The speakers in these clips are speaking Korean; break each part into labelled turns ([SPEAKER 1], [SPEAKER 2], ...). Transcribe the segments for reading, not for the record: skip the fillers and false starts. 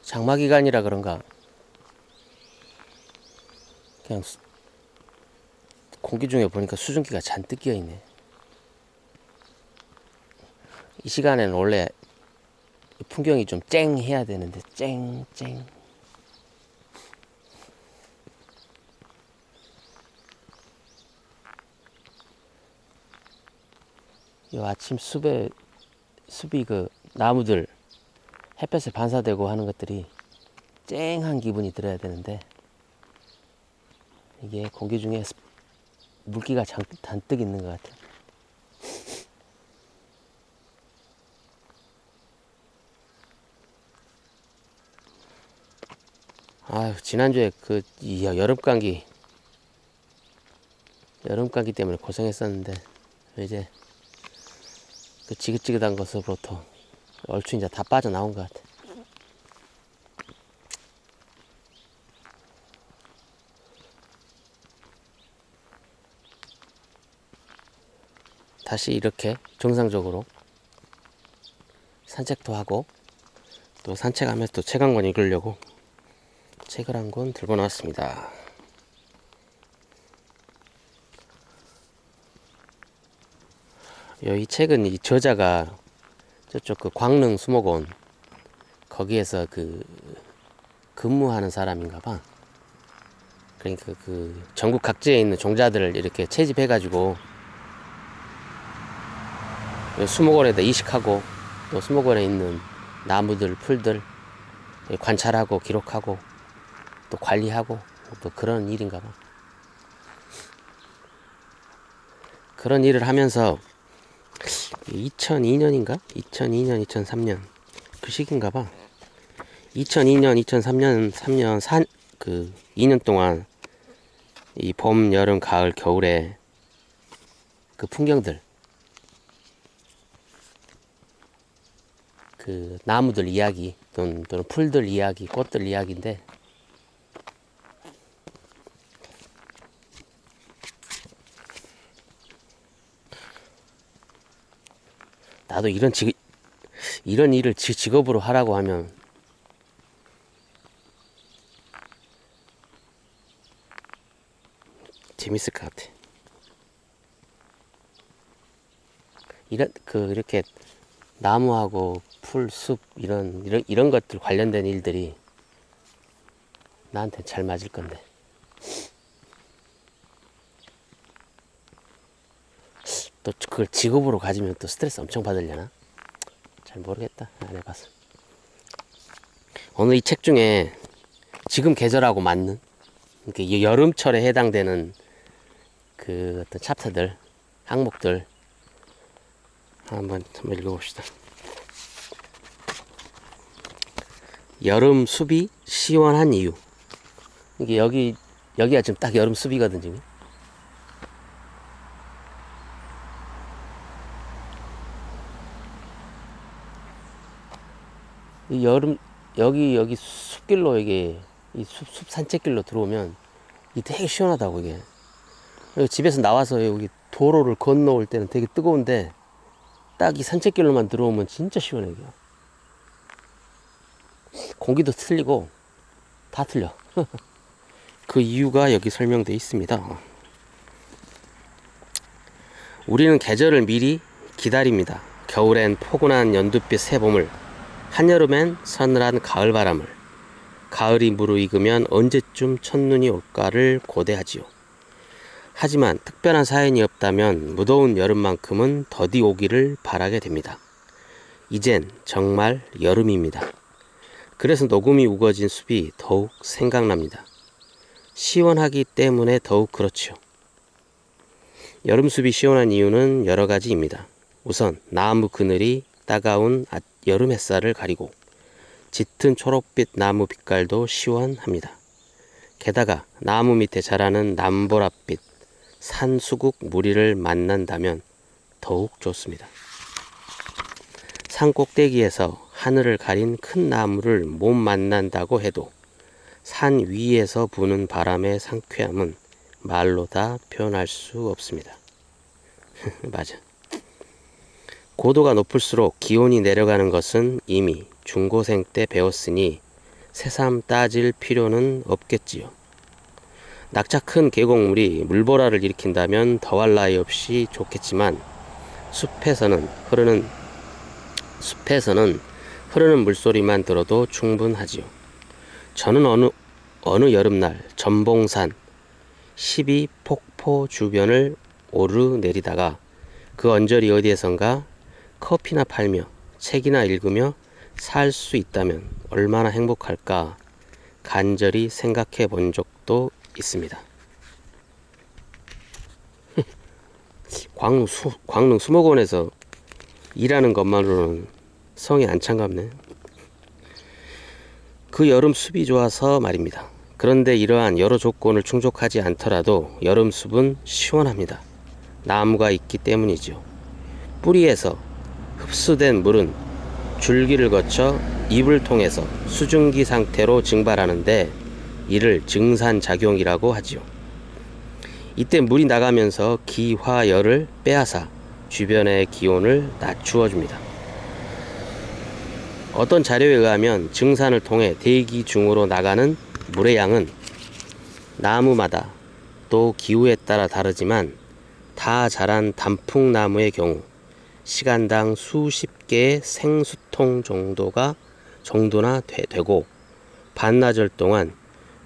[SPEAKER 1] 장마기간이라 그런가 그냥 공기 중에 보니까 수증기가 잔뜩 끼어있네. 이 시간에는 원래 풍경이 좀 쨍해야 되는데 쨍쨍. 이 아침 숲이 그 나무들 햇볕에 반사되고 하는 것들이 쨍한 기분이 들어야 되는데 이게 공기 중에 물기가 잔뜩 있는 것 같아요. 아유, 지난주에 이 여름 감기 때문에 고생했었는데 이제 그 지긋지긋한 것으로부터 얼추 이제 다 빠져나온 것 같아. 다시 이렇게 정상적으로 산책도 하고 또 산책하면서 또 책 한 권 읽으려고 책을 한 권 들고 나왔습니다. 이 책은 이 저자가 저쪽 그 광릉 수목원 거기에서 근무하는 사람인가 봐. 그러니까 그 전국 각지에 있는 종자들을 이렇게 채집해가지고 수목원에다 이식하고 또 수목원에 있는 나무들, 풀들 관찰하고 기록하고 또 관리하고 또 그런 일인가 봐. 그런 일을 하면서 2002년인가? 2002년, 2003년 그 시기인가 봐. 2002년, 2003년, 2년 동안 이 봄, 여름, 가을, 겨울에 그 풍경들, 그 나무들 이야기 또는 풀들 이야기, 꽃들 이야기인데 나도 이런 일을 직업으로 하라고 하면 재밌을 것 같아. 이렇게 나무하고 풀, 숲 이런 것들 관련된 일들이 나한테 잘 맞을 건데. 또 그걸 직업으로 가지면 또 스트레스 엄청 받으려나? 잘 모르겠다. 안 해봐서. 오늘 이 책 중에 지금 계절하고 맞는 그러니까 여름철에 해당되는 그 어떤 챕터들, 항목들 한번 읽어봅시다. 여름 숲이 시원한 이유. 이게 여기가 지금 딱 여름 숲이거든 지금. 이 여기 숲길로 이게 이 숲 산책길로 들어오면 이 되게 시원하다고 이게. 집에서 나와서 여기 도로를 건너올 때는 되게 뜨거운데 딱 이 산책길로만 들어오면 진짜 시원해 이게. 공기도 틀리고 다 틀려. 그 이유가 여기 설명되어 있습니다. 우리는 계절을 미리 기다립니다. 겨울엔 포근한 연두빛 새봄을, 한여름엔 서늘한 가을바람을, 가을이 무르익으면 언제쯤 첫눈이 올까를 고대하지요. 하지만 특별한 사연이 없다면 무더운 여름만큼은 더디 오기를 바라게 됩니다. 이젠 정말 여름입니다. 그래서 녹음이 우거진 숲이 더욱 생각납니다. 시원하기 때문에 더욱 그렇지요. 여름숲이 시원한 이유는 여러 가지입니다. 우선 나무 그늘이 따가운 여름 햇살을 가리고 짙은 초록빛 나무 빛깔도 시원합니다. 게다가 나무 밑에 자라는 남보랏빛 산수국 무리를 만난다면 더욱 좋습니다. 산 꼭대기에서 하늘을 가린 큰 나무를 못 만난다고 해도 산 위에서 부는 바람의 상쾌함은 말로 다 표현할 수 없습니다. 맞아. 고도가 높을수록 기온이 내려가는 것은 이미 중고생 때 배웠으니 새삼 따질 필요는 없겠지요. 낙차 큰 계곡물이 물보라를 일으킨다면 더할 나위 없이 좋겠지만 숲에서는 흐르는 물소리만 들어도 충분하지요. 저는 어느 여름날 전봉산 12폭포 주변을 오르내리다가 그 언저리 어디에선가 커피나 팔며 책이나 읽으며 살 수 있다면 얼마나 행복할까 간절히 생각해 본 적도 있습니다. 광릉 수목원에서 일하는 것만으로는 성이 안 찬갑네. 그 여름 숲이 좋아서 말입니다. 그런데 이러한 여러 조건을 충족하지 않더라도 여름 숲은 시원합니다. 나무가 있기 때문이죠. 뿌리에서 흡수된 물은 줄기를 거쳐 잎을 통해서 수증기 상태로 증발하는데 이를 증산작용이라고 하지요. 이때 물이 나가면서 기화열을 빼앗아 주변의 기온을 낮추어 줍니다. 어떤 자료에 의하면 증산을 통해 대기 중으로 나가는 물의 양은 나무마다 또 기후에 따라 다르지만 다 자란 단풍나무의 경우 시간당 수십 개의 생수통 정도나 되고 반나절 동안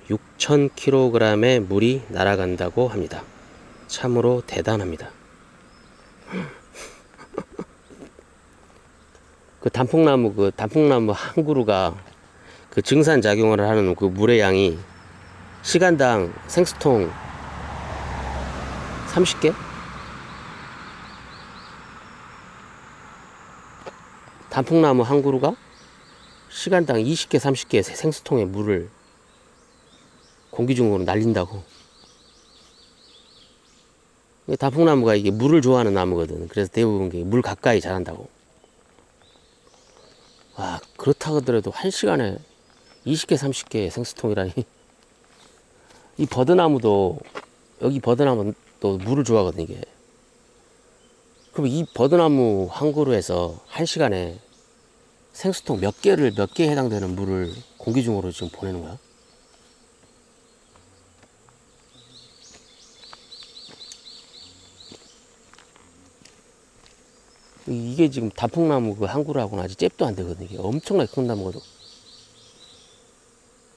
[SPEAKER 1] 6,000kg의 물이 날아간다고 합니다. 참으로 대단합니다. 그 단풍나무 한 그루가 그 증산작용을 하는 그 물의 양이 시간당 생수통 30개? 단풍나무 한 그루가 시간당 20개, 30개의 생수통의 물을 공기 중으로 날린다고. 단풍나무가 이게 물을 좋아하는 나무거든. 그래서 대부분 물 가까이 자란다고. 와, 그렇다 하더라도 한 시간에 20개, 30개의 생수통이라니. 이 버드나무도, 여기 버드나무도 물을 좋아하거든, 이게. 그럼 이 버드나무 한 그루에서 한 시간에 생수통 몇 개에 해당되는 물을 공기 중으로 지금 보내는 거야? 이게 지금 단풍나무 그 한 그루하고는 아직 잽도 안 되거든. 이게 엄청나게 큰 나무거든.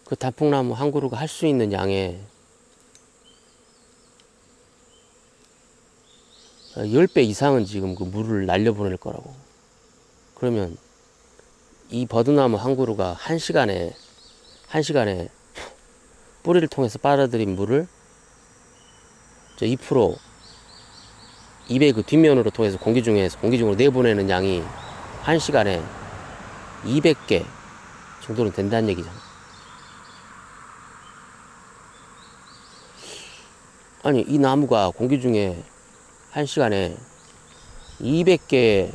[SPEAKER 1] 그 단풍나무 한 그루가 할 수 있는 양의 10배 이상은 지금 그 물을 날려보낼 거라고. 그러면 이 버드나무 한 그루가 한 시간에 뿌리를 통해서 빨아들인 물을 저 2% 입의 그 뒷면으로 통해서 공기 중으로 내보내는 양이 한 시간에 200개 정도는 된다는 얘기잖아. 아니, 이 나무가 공기 중에 한 시간에 200통의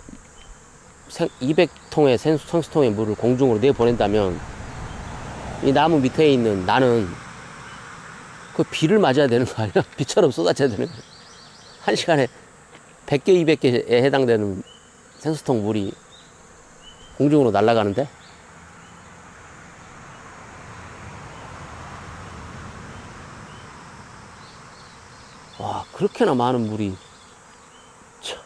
[SPEAKER 1] 생수통의 물을 공중으로 내보낸다면 이 나무 밑에 있는 나는 그 비를 맞아야 되는 거 아니야? 비처럼 쏟아져야 되는 거야. 한 시간에 100개, 200개에 해당되는 생수통 물이 공중으로 날아가는데? 와, 그렇게나 많은 물이. 참.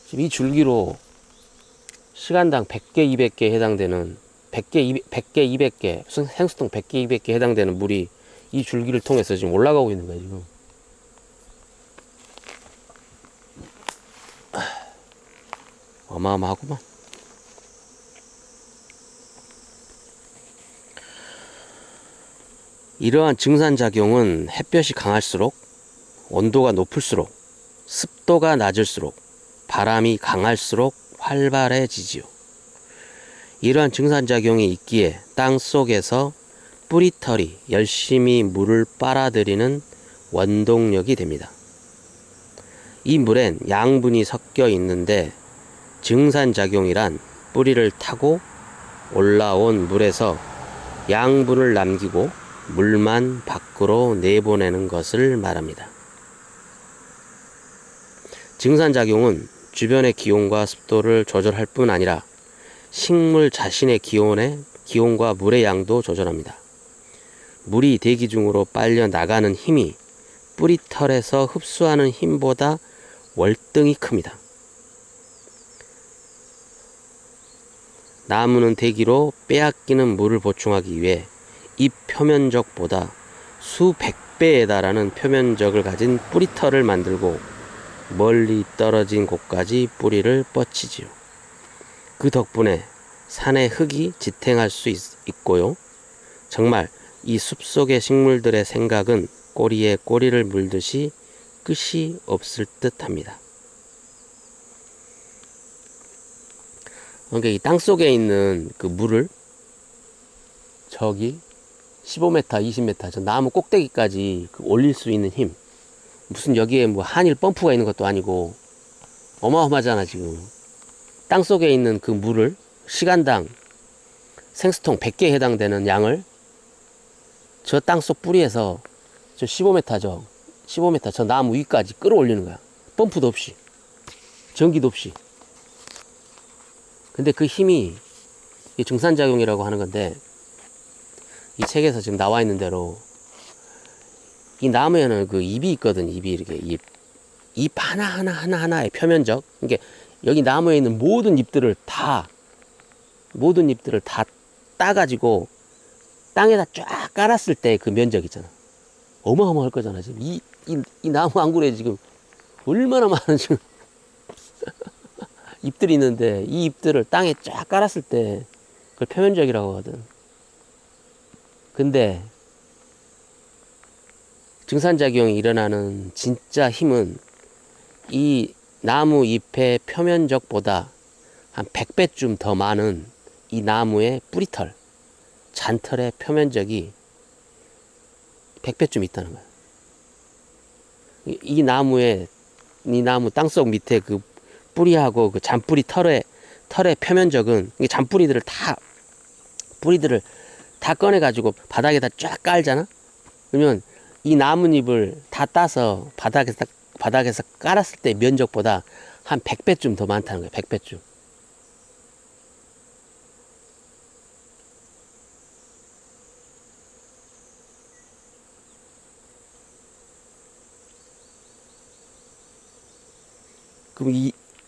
[SPEAKER 1] 지금 이 줄기로 시간당 100개, 200개에 해당되는 100개, 200개, 생수통 100개, 200개 해당되는 물이 이 줄기를 통해서 지금 올라가고 있는 거야, 지금. 어마어마하구만. 이러한 증산작용은 햇볕이 강할수록, 온도가 높을수록, 습도가 낮을수록, 바람이 강할수록 활발해지지요. 이러한 증산작용이 있기에 땅 속에서 뿌리털이 열심히 물을 빨아들이는 원동력이 됩니다. 이 물엔 양분이 섞여 있는데 증산작용이란 뿌리를 타고 올라온 물에서 양분을 남기고 물만 밖으로 내보내는 것을 말합니다. 증산작용은 주변의 기온과 습도를 조절할 뿐 아니라 식물 자신의 기온과 물의 양도 조절합니다. 물이 대기 중으로 빨려 나가는 힘이 뿌리털에서 흡수하는 힘보다 월등히 큽니다. 나무는 대기로 빼앗기는 물을 보충하기 위해 잎 표면적보다 수백 배에 달하는 표면적을 가진 뿌리털을 만들고 멀리 떨어진 곳까지 뿌리를 뻗치지요. 그 덕분에 산의 흙이 지탱할 수 있고요. 정말 이 숲속의 식물들의 생각은 꼬리에 꼬리를 물듯이 끝이 없을 듯합니다. 그러니까 이 땅속에 있는 그 물을 저기 15m, 20m 저 나무 꼭대기까지 올릴 수 있는 힘, 무슨 여기에 뭐 한일 펌프가 있는 것도 아니고 어마어마하잖아. 지금 땅속에 있는 그 물을 시간당 생수통 100개에 해당되는 양을 저 땅속 뿌리에서 저 15m 저 나무 위까지 끌어올리는 거야. 펌프도 없이, 전기도 없이. 근데 그 힘이 증산작용이라고 하는 건데, 이 책에서 지금 나와 있는 대로 이 나무에는 그 잎이 있거든. 잎이 이렇게 잎 하나하나의 표면적, 이게 여기 나무에 있는 모든 잎들을 다 따가지고 땅에다 쫙 깔았을 때 그 면적 있잖아. 어마어마할 거잖아. 지금 이 나무 한 그루에 지금 얼마나 많은 지금 잎들이 있는데, 이 잎들을 땅에 쫙 깔았을 때 그걸 표면적이라고 하거든. 근데 증산작용이 일어나는 진짜 힘은 이 나무 잎의 표면적보다 한 100배쯤 더 많은 이 나무의 뿌리털, 잔털의 표면적이 100배쯤 있다는 거야. 이 나무 땅속 밑에 그 뿌리하고 그 잔뿌리 털의 표면적은, 이 잔뿌리들을 다 꺼내가지고 바닥에다 쫙 깔잖아? 그러면 이 나뭇잎을 다 따서 바닥에서 깔았을 때 면적보다 한 100배쯤 더 많다는 거야. 100배쯤.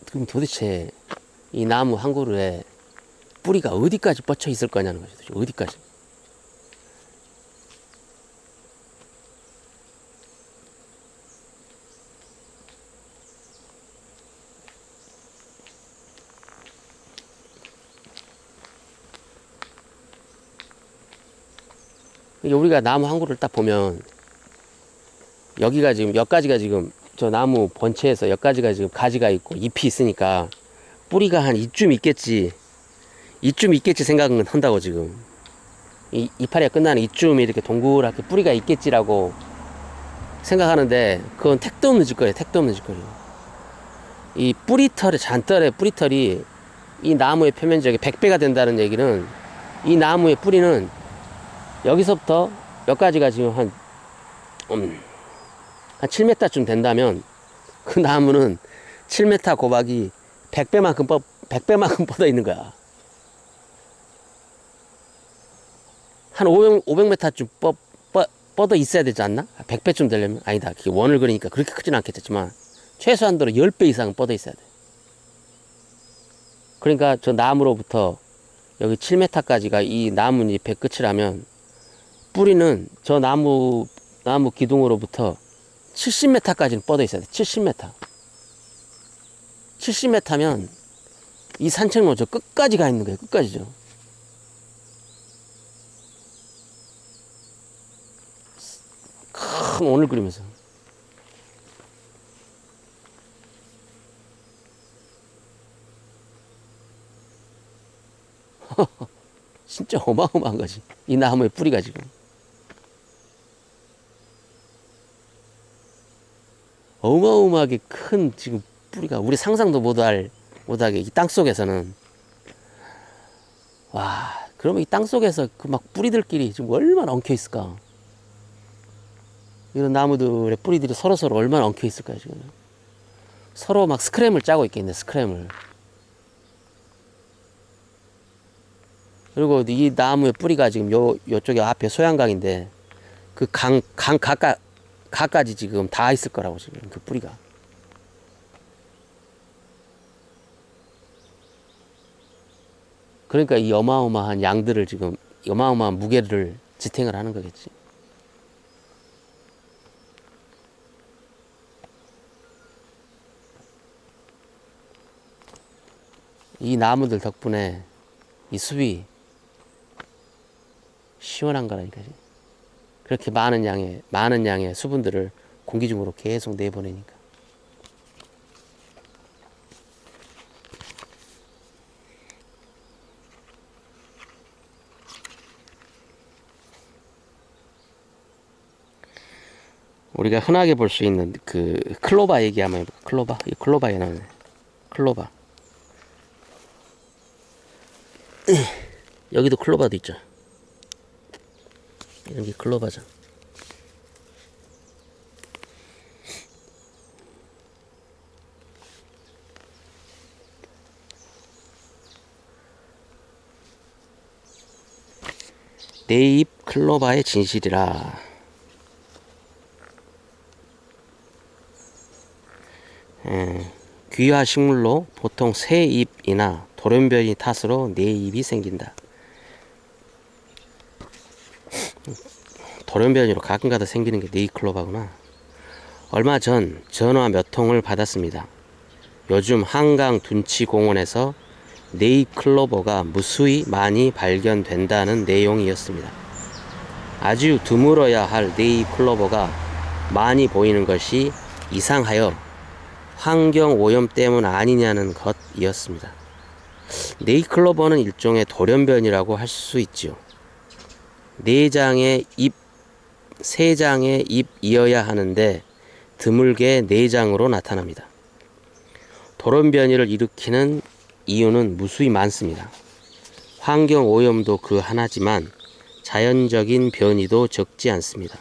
[SPEAKER 1] 그럼 도대체 이 나무 한 그루에 뿌리가 어디까지 뻗쳐 있을 거냐는 거죠. 어디까지. 우리가 나무 한 그루를 딱 보면 여기가지가 지금 저 나무 본체에서 여기까지가 지금 가지가 있고 잎이 있으니까 뿌리가 한 이쯤 있겠지 생각은 한다고. 지금 이 이파리가 끝나는 이쯤에 이렇게 동그랗게 뿌리가 있겠지라고 생각하는데, 그건 택도 없는 짓거리야. 택도 없는 짓거리. 이 잔털의 뿌리털이 이 나무의 표면적이 100배가 된다는 얘기는, 이 나무의 뿌리는 여기서부터 여기까지가 지금 한 7m쯤 된다면, 그 나무는 7m 곱하기 100배만큼 뻗어 있는 거야. 한 500m쯤 뻗어 있어야 되지 않나? 100배쯤 되려면? 아니다. 그게 원을 그리니까 그렇게 크진 않겠지만, 최소한도로 10배 이상은 뻗어 있어야 돼. 그러니까 저 나무로부터 여기 7m까지가 이 나뭇잎의 끝이라면, 뿌리는 저 나무 기둥으로부터 70m까지는 뻗어 있어야 돼. 70m. 70m면 이 산책로 저 끝까지 가 있는 거예요. 끝까지죠. 큰 원을 그리면서. 진짜 어마어마한 거지. 이 나무의 뿌리가 지금. 어마어마하게 큰 지금 뿌리가, 우리 상상도 못하게 이 땅속에서는. 와, 그러면 이 땅속에서 그 막 뿌리들끼리 지금 얼마나 엉켜 있을까. 이런 나무들의 뿌리들이 서로서로 얼마나 엉켜 있을까요, 지금. 서로 막 스크램을 짜고 있겠네, 스크램을. 그리고 이 나무의 뿌리가 지금 요쪽에 앞에 소양강인데, 그 가까지 지금 다 있을 거라고, 지금, 그 뿌리가. 그러니까 이 어마어마한 양들을 지금, 어마어마한 무게를 지탱을 하는 거겠지. 이 나무들 덕분에 이 숲이 시원한 거라니까. 그렇게 많은 양의 수분들을 공기 중으로 계속 내보내니까. 우리가 흔하게 볼 수 있는 그 클로바 얘기 한번 해볼까? 클로바? 이 클로바에 나오네. 클로바. 여기도 클로바도 있죠. 이런 게 클로바죠. 네잎 클로바의 진실이라. 귀화 식물로 보통 새 잎이나 돌연변이 탓으로 네 잎이 생긴다. 돌연변이로 가끔가다 생기는 게 네잎클로바구나. 얼마 전 전화 몇 통을 받았습니다. 요즘 한강 둔치공원에서 네잎클로버가 무수히 많이 발견된다는 내용이었습니다. 아주 드물어야 할 네잎클로버가 많이 보이는 것이 이상하여 환경오염 때문 아니냐는 것이었습니다. 네잎클로버는 일종의 돌연변이라고 할 수 있지요. 네 장의 잎, 세 장의 잎이어야 하는데 드물게 네 장으로 나타납니다. 돌연변이를 일으키는 이유는 무수히 많습니다. 환경오염도 그 하나지만 자연적인 변이도 적지 않습니다.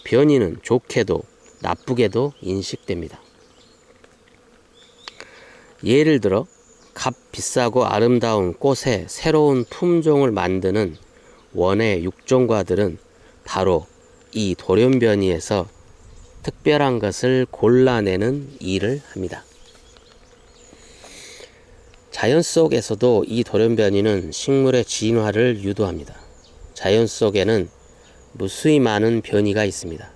[SPEAKER 1] 변이는 좋게도 나쁘게도 인식됩니다. 예를 들어 값 비싸고 아름다운 꽃의 새로운 품종을 만드는 원예 육종가들은 바로 이 돌연변이에서 특별한 것을 골라내는 일을 합니다. 자연 속에서도 이 돌연변이는 식물의 진화를 유도합니다. 자연 속에는 무수히 많은 변이가 있습니다.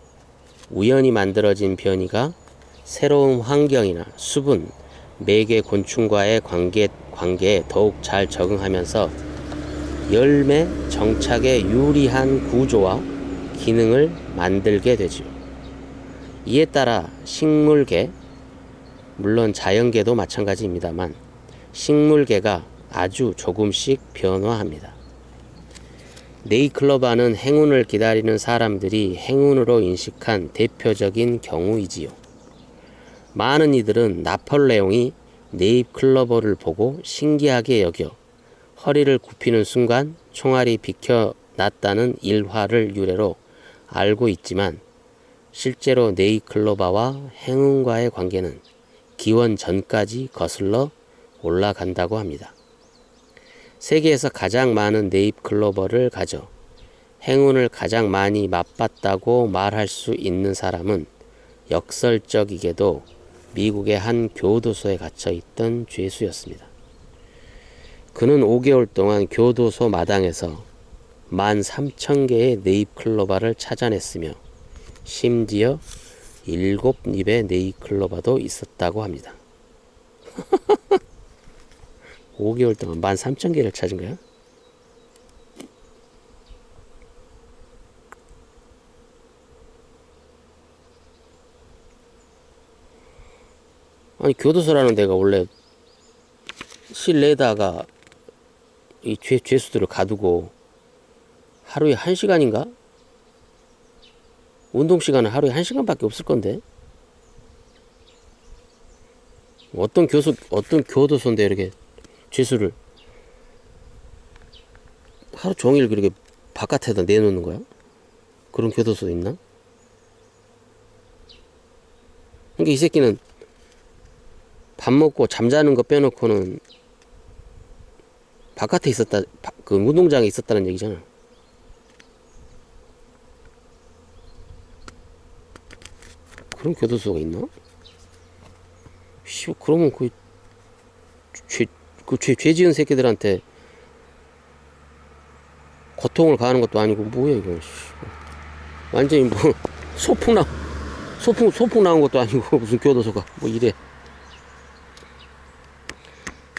[SPEAKER 1] 우연히 만들어진 변이가 새로운 환경이나 수분, 매개 곤충과의 관계에 더욱 잘 적응하면서 열매 정착에 유리한 구조와 기능을 만들게 되죠. 이에 따라 식물계, 물론 자연계도 마찬가지입니다만 식물계가 아주 조금씩 변화합니다. 네잎클로바는 행운을 기다리는 사람들이 행운으로 인식한 대표적인 경우이지요. 많은 이들은 나폴레옹이 네잎클로버를 보고 신기하게 여겨 허리를 굽히는 순간 총알이 비켜났다는 일화를 유래로 알고 있지만 실제로 네잎클로바와 행운과의 관계는 기원 전까지 거슬러 올라간다고 합니다. 세계에서 가장 많은 네잎클로버를 가져 행운을 가장 많이 맛봤다고 말할 수 있는 사람은 역설적이게도 미국의 한 교도소에 갇혀 있던 죄수였습니다. 그는 5개월 동안 교도소 마당에서 13,000개의 네잎클로바를 찾아냈으며 심지어 7입의 네잎클로바도 있었다고 합니다. 5개월 동안 13,000개를 찾은 거야? 아니, 교도소라는 데가 원래 실내에다가 이 죄수들을 가두고 하루에 1시간인가? 운동 시간은 하루에 1시간밖에 없을 건데. 어떤 교도소인데 이렇게 죄수를 하루 종일 그렇게 바깥에다 내놓는 거야? 그런 교도소 있나? 그러니까 이 새끼는 밥 먹고 잠자는 거 빼놓고는 바깥에 있었다, 그 운동장에 있었다는 얘기잖아. 그런 교도소가 있나? 씨, 그러면 죄 지은 새끼들한테 고통을 가하는 것도 아니고, 뭐야, 이거. 완전히 뭐, 소풍 나온 것도 아니고, 무슨 교도소가, 뭐 이래.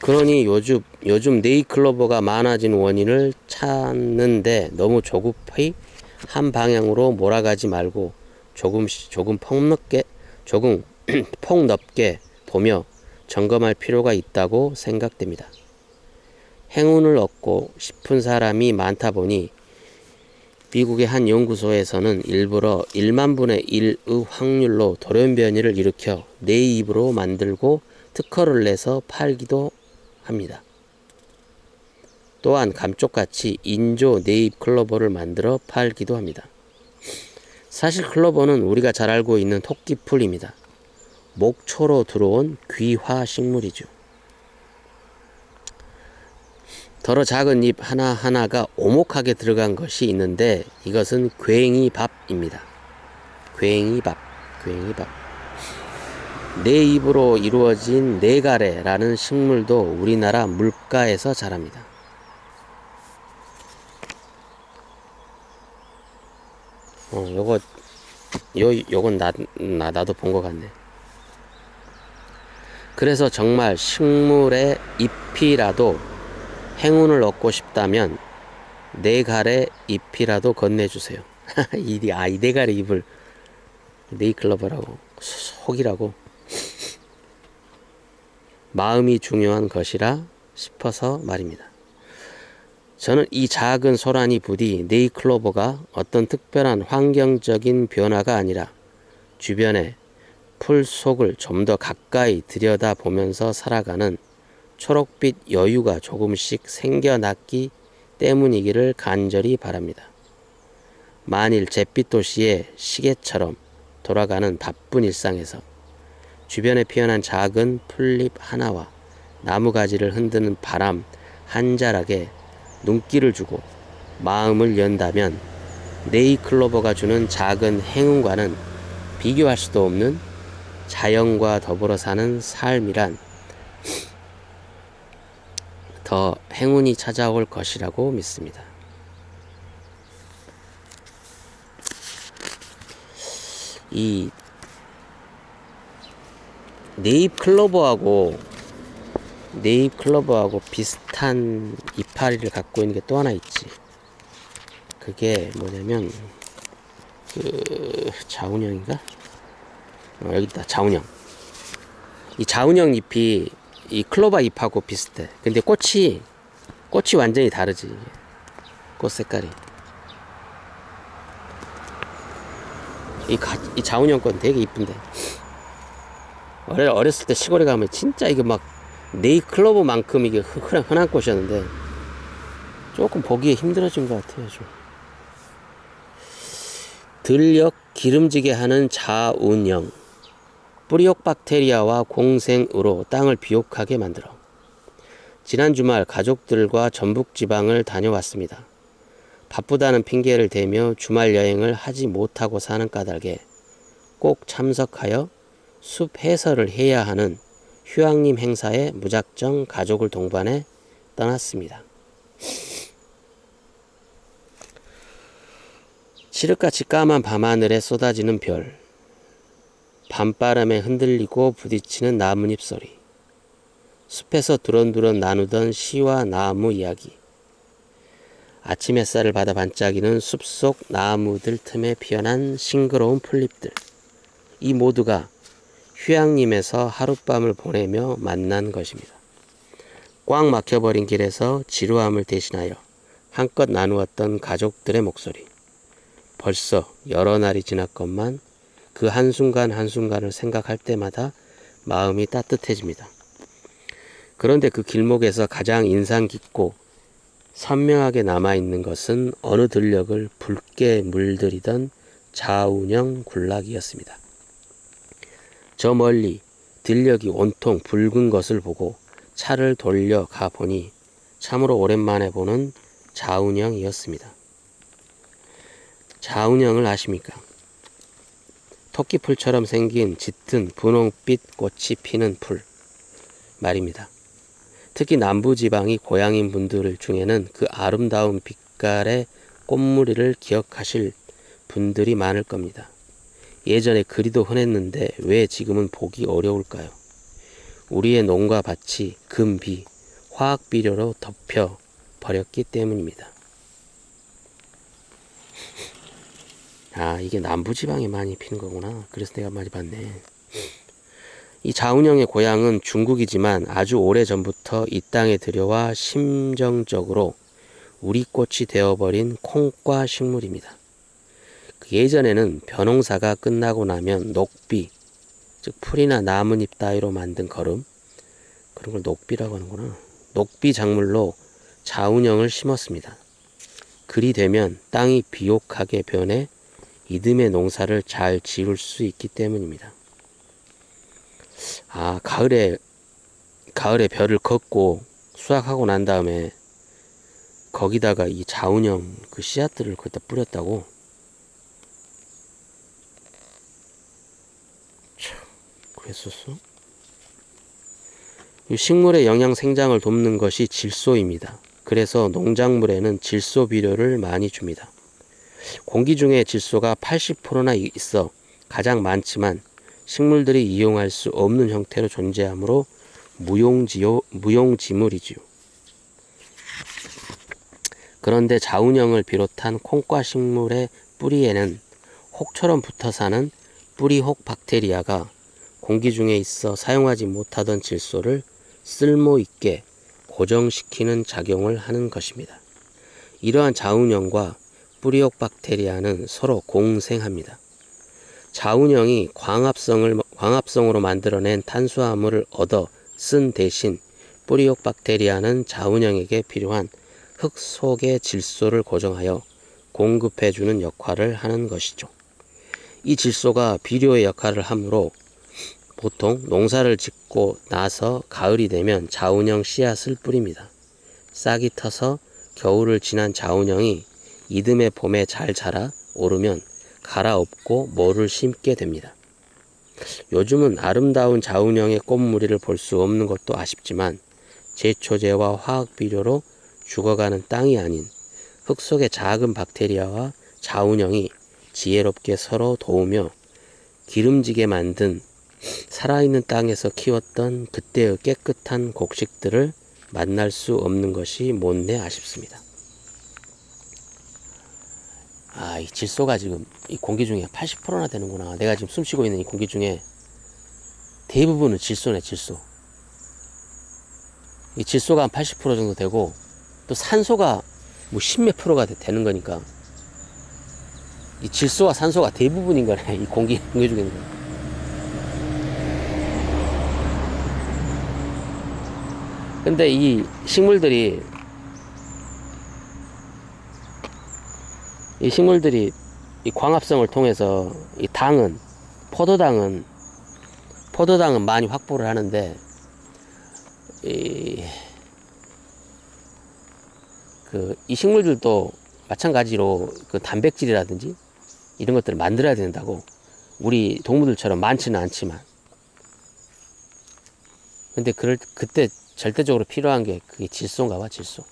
[SPEAKER 1] 그러니 요즘 네이클로버가 많아진 원인을 찾는데 너무 조급히 한 방향으로 몰아가지 말고 조금 폭넓게 보며 점검할 필요가 있다고 생각됩니다. 행운을 얻고 싶은 사람이 많다 보니 미국의 한 연구소에서는 일부러 1만 분의 1의 확률로 돌연변이를 일으켜 내 입으로 만들고 특허를 내서 팔기도 합니다. 또한 감쪽같이 인조 네잎 클로버를 만들어 팔기도 합니다. 사실 클로버는 우리가 잘 알고 있는 토끼풀입니다. 목초로 들어온 귀화 식물이죠. 더러 작은 잎 하나하나가 오목하게 들어간 것이 있는데 이것은 괭이밥입니다. 괭이밥. 네 잎으로 이루어진 네가래라는 식물도 우리나라 물가에서 자랍니다. 요건 나도 본 것 같네. 그래서 정말 식물의 잎이라도 행운을 얻고 싶다면 네가래 잎이라도 건네주세요. 이 네가래 잎을 네이클로버라고, 속이라고. 마음이 중요한 것이라 싶어서 말입니다. 저는 이 작은 소란이 부디 네이클로버가 어떤 특별한 환경적인 변화가 아니라 주변의 풀 속을 좀 더 가까이 들여다보면서 살아가는 초록빛 여유가 조금씩 생겨났기 때문이기를 간절히 바랍니다. 만일 잿빛 도시의 시계처럼 돌아가는 바쁜 일상에서 주변에 피어난 작은 풀잎 하나와 나무가지를 흔드는 바람 한 자락에 눈길을 주고 마음을 연다면 네이클로버가 주는 작은 행운과는 비교할 수도 없는 자연과 더불어 사는 삶이란 더 행운이 찾아올 것이라고 믿습니다. 이 네잎클로버하고 비슷한 이파리를 갖고 있는 게 또 하나 있지. 그게 뭐냐면 그 자운형인가? 여기 있다. 자운형. 이 자운형 잎이 이 클로버 잎하고 비슷해. 근데 꽃이 완전히 다르지. 이게. 꽃 색깔이. 이 자운형 건 되게 이쁜데. 어렸을 때 시골에 가면 진짜 이게 막 네이클로버만큼 이게 흔한 꽃이었는데 조금 보기에 힘들어진 것 같아요. 좀. 들녘 기름지게 하는 자운형. 뿌리옥 박테리아와 공생으로 땅을 비옥하게 만들어 지난 주말 가족들과 전북지방을 다녀왔습니다. 바쁘다는 핑계를 대며 주말 여행을 하지 못하고 사는 까닭에 꼭 참석하여 숲 해설을 해야 하는 휴양림 행사에 무작정 가족을 동반해 떠났습니다. 칠흑같이 까만 밤하늘에 쏟아지는 별, 밤바람에 흔들리고 부딪히는 나뭇잎 소리, 숲에서 두런두런 나누던 시와 나무 이야기, 아침 햇살을 받아 반짝이는 숲속 나무들 틈에 피어난 싱그러운 풀잎들, 이 모두가 휴양림에서 하룻밤을 보내며 만난 것입니다. 꽉 막혀버린 길에서 지루함을 대신하여 한껏 나누었던 가족들의 목소리, 벌써 여러 날이 지났건만 그 한순간 한순간을 생각할 때마다 마음이 따뜻해집니다. 그런데 그 길목에서 가장 인상 깊고 선명하게 남아있는 것은 어느 들녘을 붉게 물들이던 자운형 군락이었습니다. 저 멀리 들녘이 온통 붉은 것을 보고 차를 돌려 가 보니 참으로 오랜만에 보는 자운형이었습니다. 자운형을 아십니까? 토끼풀처럼 생긴 짙은 분홍빛 꽃이 피는 풀 말입니다. 특히 남부지방이 고향인 분들 중에는 그 아름다운 빛깔의 꽃무늬를 기억하실 분들이 많을 겁니다. 예전에 그리도 흔했는데 왜 지금은 보기 어려울까요? 우리의 농가 밭이 금비, 화학비료로 덮여 버렸기 때문입니다. 아, 이게 남부지방에 많이 피는 거구나. 그래서 내가 많이 봤네. 이 자운형의 고향은 중국이지만 아주 오래전부터 이 땅에 들여와 심정적으로 우리 꽃이 되어버린 콩과 식물입니다. 예전에는 벼농사가 끝나고 나면 녹비, 즉 풀이나 나뭇잎 따위로 만든 거름, 그런 걸 녹비라고 하는구나. 녹비 작물로 자운형을 심었습니다. 그리 되면 땅이 비옥하게 변해 이듬해 농사를 잘 지을 수 있기 때문입니다. 아, 가을에 벼를 걷고 수확하고 난 다음에 거기다가 이 자운형 그 씨앗들을 거기다 뿌렸다고? 참, 그랬었어? 이 식물의 영양 생장을 돕는 것이 질소입니다. 그래서 농작물에는 질소 비료를 많이 줍니다. 공기 중에 질소가 80%나 있어 가장 많지만 식물들이 이용할 수 없는 형태로 존재하므로 무용지물이지요. 그런데 자운형을 비롯한 콩과 식물의 뿌리에는 혹처럼 붙어 사는 뿌리혹 박테리아가 공기 중에 있어 사용하지 못하던 질소를 쓸모있게 고정시키는 작용을 하는 것입니다. 이러한 자운형과 뿌리혹 박테리아는 서로 공생합니다. 자운형이 광합성으로 만들어낸 탄수화물을 얻어 쓴 대신 뿌리혹 박테리아는 자운형에게 필요한 흙 속의 질소를 고정하여 공급해주는 역할을 하는 것이죠. 이 질소가 비료의 역할을 하므로 보통 농사를 짓고 나서 가을이 되면 자운형 씨앗을 뿌립니다. 싹이 터서 겨울을 지난 자운형이 이듬해 봄에 잘 자라 오르면 갈아엎고 모를 심게 됩니다. 요즘은 아름다운 자운형의 꽃무늬를 볼 수 없는 것도 아쉽지만 제초제와 화학비료로 죽어가는 땅이 아닌 흙 속의 작은 박테리아와 자운형이 지혜롭게 서로 도우며 기름지게 만든 살아있는 땅에서 키웠던 그때의 깨끗한 곡식들을 만날 수 없는 것이 못내 아쉽습니다. 아, 이 질소가 지금 이 공기 중에 80%나 되는구나. 내가 지금 숨쉬고 있는 이 공기 중에 대부분은 질소네, 질소. 이 질소가 한 80% 정도 되고 또 산소가 뭐 10몇 프로가 되는 거니까 이 질소와 산소가 대부분인 거네. 이 공기 중에 있는 거. 근데 이 식물들이 이 광합성을 통해서 이 포도당은 많이 확보를 하는데 이 식물들도 마찬가지로 그 단백질이라든지 이런 것들을 만들어야 된다고. 우리 동물들처럼 많지는 않지만. 근데 그때 절대적으로 필요한 게 그게 질소인가 봐, 질소.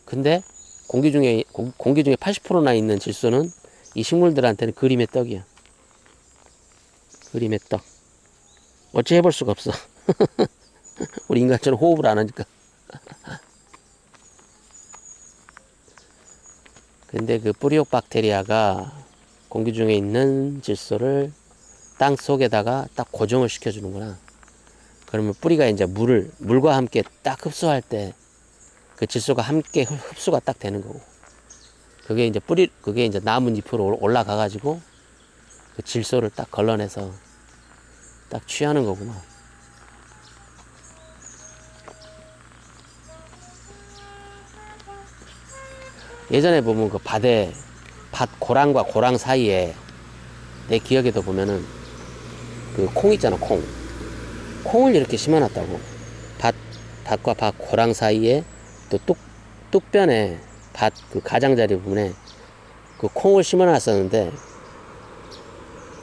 [SPEAKER 1] 근데 공기 중에 80%나 있는 질소는 이 식물들한테는 그림의 떡이야. 그림의 떡. 어찌 해볼 수가 없어. 우리 인간처럼 호흡을 안 하니까. 근데 그 뿌리옥 박테리아가 공기 중에 있는 질소를 땅 속에다가 딱 고정을 시켜주는구나. 그러면 뿌리가 이제 물과 함께 딱 흡수할 때 그 질소가 함께 흡수가 딱 되는 거고. 그게 이제 나뭇잎으로 올라가가지고 그 질소를 딱 걸러내서 딱 취하는 거구나. 예전에 보면 그 밭 고랑과 고랑 사이에 내 기억에도 보면은 그 콩 있잖아, 콩을 이렇게 심어놨다고. 밭과 밭 고랑 사이에 또 뚝변에 밭 그 가장자리 부분에 그 콩을 심어놨었는데,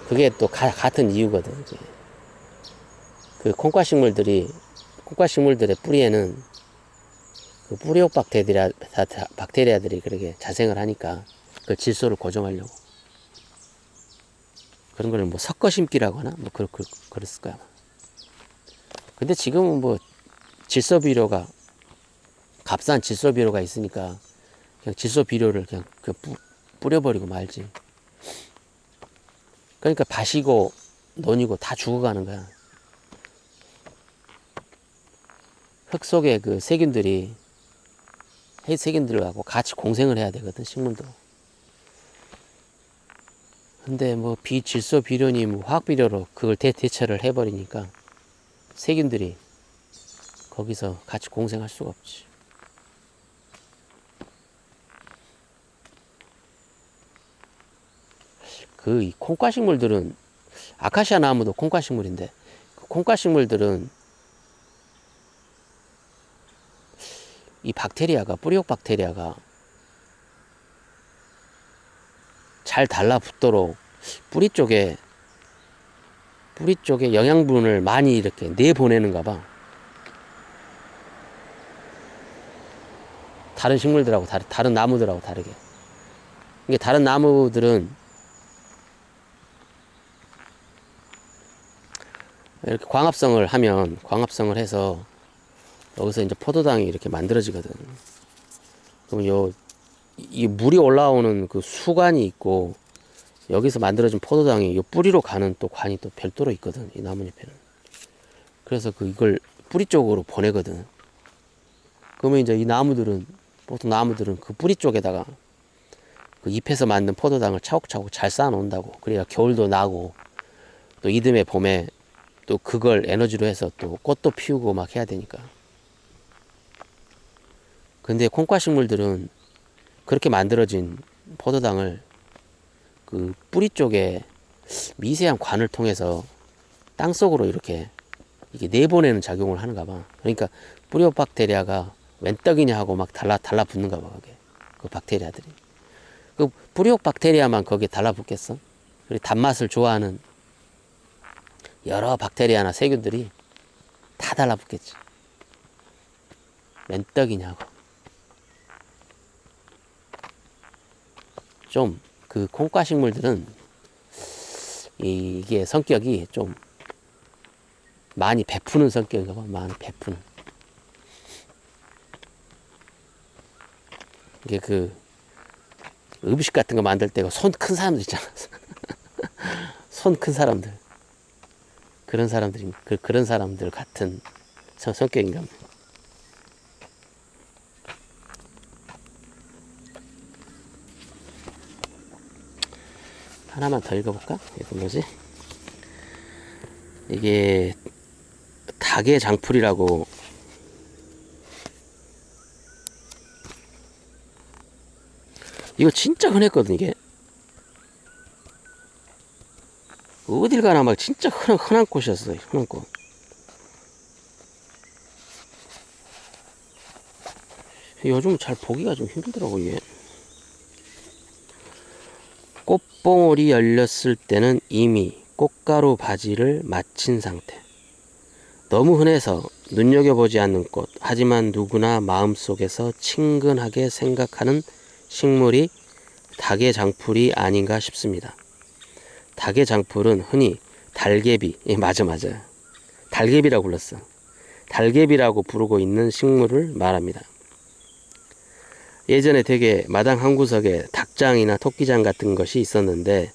[SPEAKER 1] 그게 또 같은 이유거든. 그 콩과식물들의 뿌리에는 그 뿌리옥 박테리아들이 그렇게 자생을 하니까 그 질소를 고정하려고. 그런 거를 뭐 섞어 심기라고 하나? 뭐 그랬을 거야. 근데 지금은 뭐 질소 비료가, 값싼 질소 비료가 있으니까 그냥 질소 비료를 그냥 뿌려버리고 말지. 그러니까 밭이고 논이고 다 죽어가는 거야. 흙 속에 그 세균들하고 같이 공생을 해야 되거든, 식물도. 근데 뭐 비질소 비료니 뭐 화학 비료로 그걸 대체를 해버리니까 세균들이 거기서 같이 공생할 수가 없지. 이 콩과식물들은, 아카시아 나무도 콩과식물인데, 그 콩과식물들은 이 박테리아가, 뿌리옥 박테리아가 잘 달라붙도록 뿌리 쪽에 영양분을 많이 이렇게 내보내는가 봐. 다른 식물들하고 다른 나무들하고 다르게. 이게 다른 나무들은 이렇게 광합성을 해서 여기서 이제 포도당이 이렇게 만들어지거든. 그럼 이 물이 올라오는 그 수관이 있고, 여기서 만들어진 포도당이 이 뿌리로 가는 또 관이 또 별도로 있거든, 이 나뭇잎에는. 그래서 이걸 뿌리 쪽으로 보내거든. 그러면 이제 보통 나무들은 그 뿌리 쪽에다가 그 잎에서 만든 포도당을 차곡차곡 잘 쌓아 놓는다고. 그래야 겨울도 나고, 또 이듬해 봄에 또 그걸 에너지로 해서 또 꽃도 피우고 막 해야 되니까. 근데 콩과식물들은 그렇게 만들어진 포도당을 그 뿌리 쪽에 미세한 관을 통해서 땅속으로 이렇게 내보내는 작용을 하는가 봐. 그러니까 뿌리옥 박테리아가 웬 떡이냐 하고 막 달라붙는가 봐, 그게. 그 박테리아들이. 그 뿌리옥 박테리아만 거기에 달라붙겠어? 그리고 단맛을 좋아하는 여러 박테리아나 세균들이 다 달라붙겠지. 웬 떡이냐고. 좀 그 콩과식물들은 이게 성격이 좀 많이 베푸는 성격인가 봐. 많이 베푸는. 이게 그 음식 같은 거 만들 때 손 큰 사람들 있잖아. 손 큰 사람들. 그런 사람들 같은 성격인가 봐. 하나만 더 읽어볼까? 이거 뭐지? 이게 닭의 장풀이라고. 이거 진짜 흔했거든. 이게 어딜 가나 막 진짜 흔한 꽃이었어요. 흔한 꽃. 요즘 잘 보기가 좀 힘들더라고. 이게 꽃봉오리 열렸을 때는 이미 꽃가루 바지를 마친 상태. 너무 흔해서 눈여겨보지 않는 꽃. 하지만 누구나 마음속에서 친근하게 생각하는 식물이 닭의 장풀이 아닌가 싶습니다. 닭의 장풀은 흔히 달개비, 맞아. 달개비라고 불렀어. 달개비라고 부르고 있는 식물을 말합니다. 예전에 되게 마당 한 구석에 닭장이나 토끼장 같은 것이 있었는데,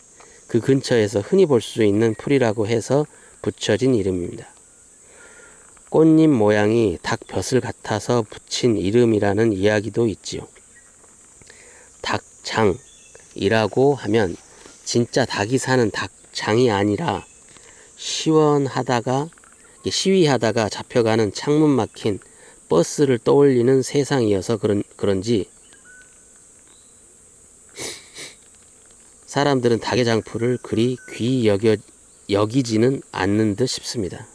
[SPEAKER 1] 그 근처에서 흔히 볼 수 있는 풀이라고 해서 붙여진 이름입니다. 꽃잎 모양이 닭벼슬 같아서 붙인 이름이라는 이야기도 있지요. 닭장이라고 하면 진짜 닭이 사는 닭장이 아니라 시위하다가 잡혀가는 창문 막힌 버스를 떠올리는 세상이어서 그런지 사람들은 닭의 장풀을 그리 여기지는 않는 듯 싶습니다.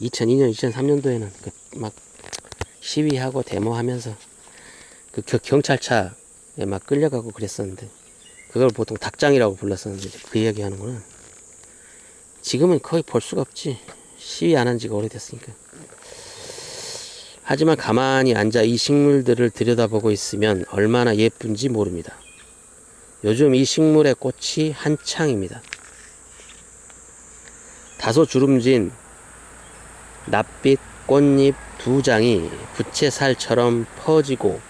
[SPEAKER 1] 2002년, 2003년도에는 막 시위하고 데모하면서 그 경찰차에 막 끌려가고 그랬었는데, 그걸 보통 닭장이라고 불렀었는데 그 이야기 하는구나. 지금은 거의 볼 수가 없지. 시위 안 한 지가 오래됐으니까. 하지만 가만히 앉아 이 식물들을 들여다보고 있으면 얼마나 예쁜지 모릅니다. 요즘 이 식물의 꽃이 한창입니다. 다소 주름진 낯빛 꽃잎 두 장이 부채살처럼 퍼지고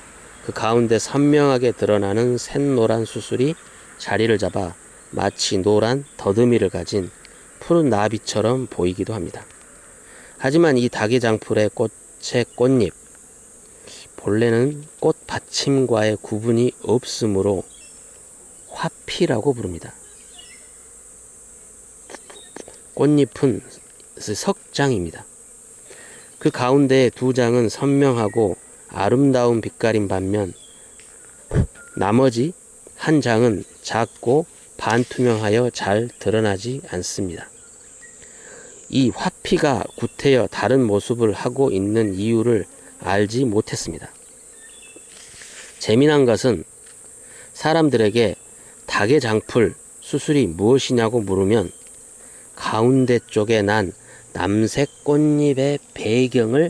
[SPEAKER 1] 그 가운데 선명하게 드러나는 샛노란 수술이 자리를 잡아 마치 노란 더듬이를 가진 푸른 나비처럼 보이기도 합니다. 하지만 이 닭의장풀의 꽃의 꽃잎, 본래는 꽃 받침과의 구분이 없으므로 화피라고 부릅니다. 꽃잎은 석장입니다. 그 가운데 두 장은 선명하고 아름다운 빛깔인 반면 나머지 한 장은 작고 반투명하여 잘 드러나지 않습니다. 이 화피가 구태여 다른 모습을 하고 있는 이유를 알지 못했습니다. 재미난 것은 사람들에게 닭의 장풀 수술이 무엇이냐고 물으면 가운데 쪽에 난 남색 꽃잎의 배경으로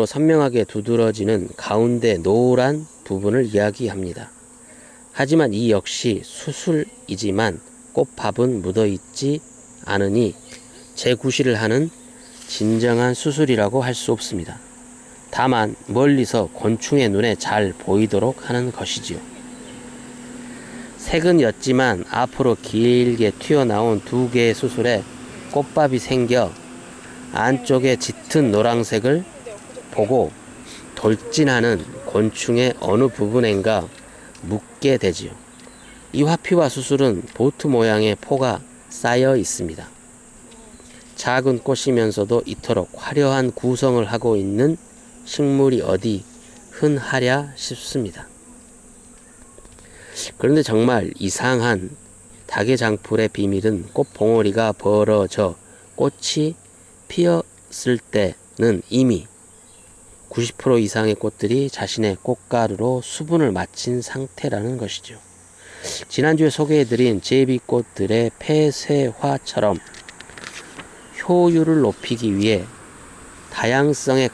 [SPEAKER 1] 선명하게 두드러지는 가운데 노란 부분을 이야기합니다. 하지만 이 역시 수술이지만 꽃밥은 묻어있지 않으니 재구실을 하는 진정한 수술이라고 할 수 없습니다. 다만 멀리서 곤충의 눈에 잘 보이도록 하는 것이지요. 색은 옅지만 앞으로 길게 튀어나온 두 개의 수술에 꽃밥이 생겨 안쪽에 짙은 노란색을 보고 돌진하는 곤충의 어느 부분엔가 묻게 되지요. 이 화피와 수술은 보트 모양의 포가 쌓여 있습니다. 작은 꽃이면서도 이토록 화려한 구성을 하고 있는 식물이 어디 흔하랴 싶습니다. 그런데 정말 이상한 닭의 장풀의 비밀은 꽃봉오리가 벌어져 꽃이 피었을 때는 이미 90% 이상의 꽃들이 자신의 꽃가루로 수분을 마친 상태라는 것이죠. 지난주에 소개해드린 제비꽃들의 폐쇄화처럼 효율을 높이기 위해 다양성의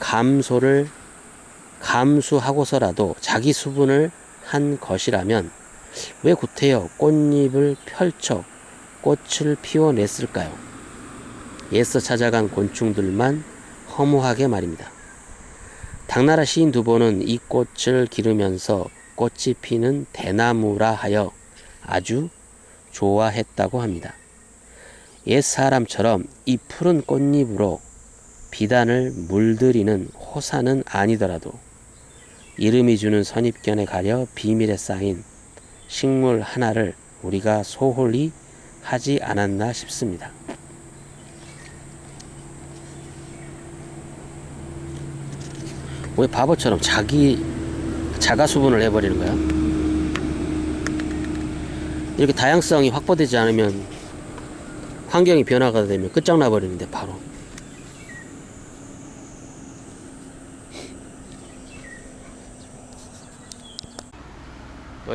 [SPEAKER 1] 감수하고서라도 자기 수분을 한 것이라면 왜 구태여 꽃잎을 펼쳐 꽃을 피워냈을까요? 애써 찾아간 곤충들만 허무하게 말입니다. 당나라 시인 두보는 이 꽃을 기르면서 꽃이 피는 대나무라 하여 아주 좋아했다고 합니다. 옛 사람처럼 이 푸른 꽃잎으로 비단을 물들이는 호사는 아니더라도 이름이 주는 선입견에 가려 비밀에 쌓인 식물 하나를 우리가 소홀히 하지 않았나 싶습니다. 왜 바보처럼 자가 수분을 해버리는 거야? 이렇게 다양성이 확보되지 않으면 환경이 변화가 되면 끝장나 버리는데 바로.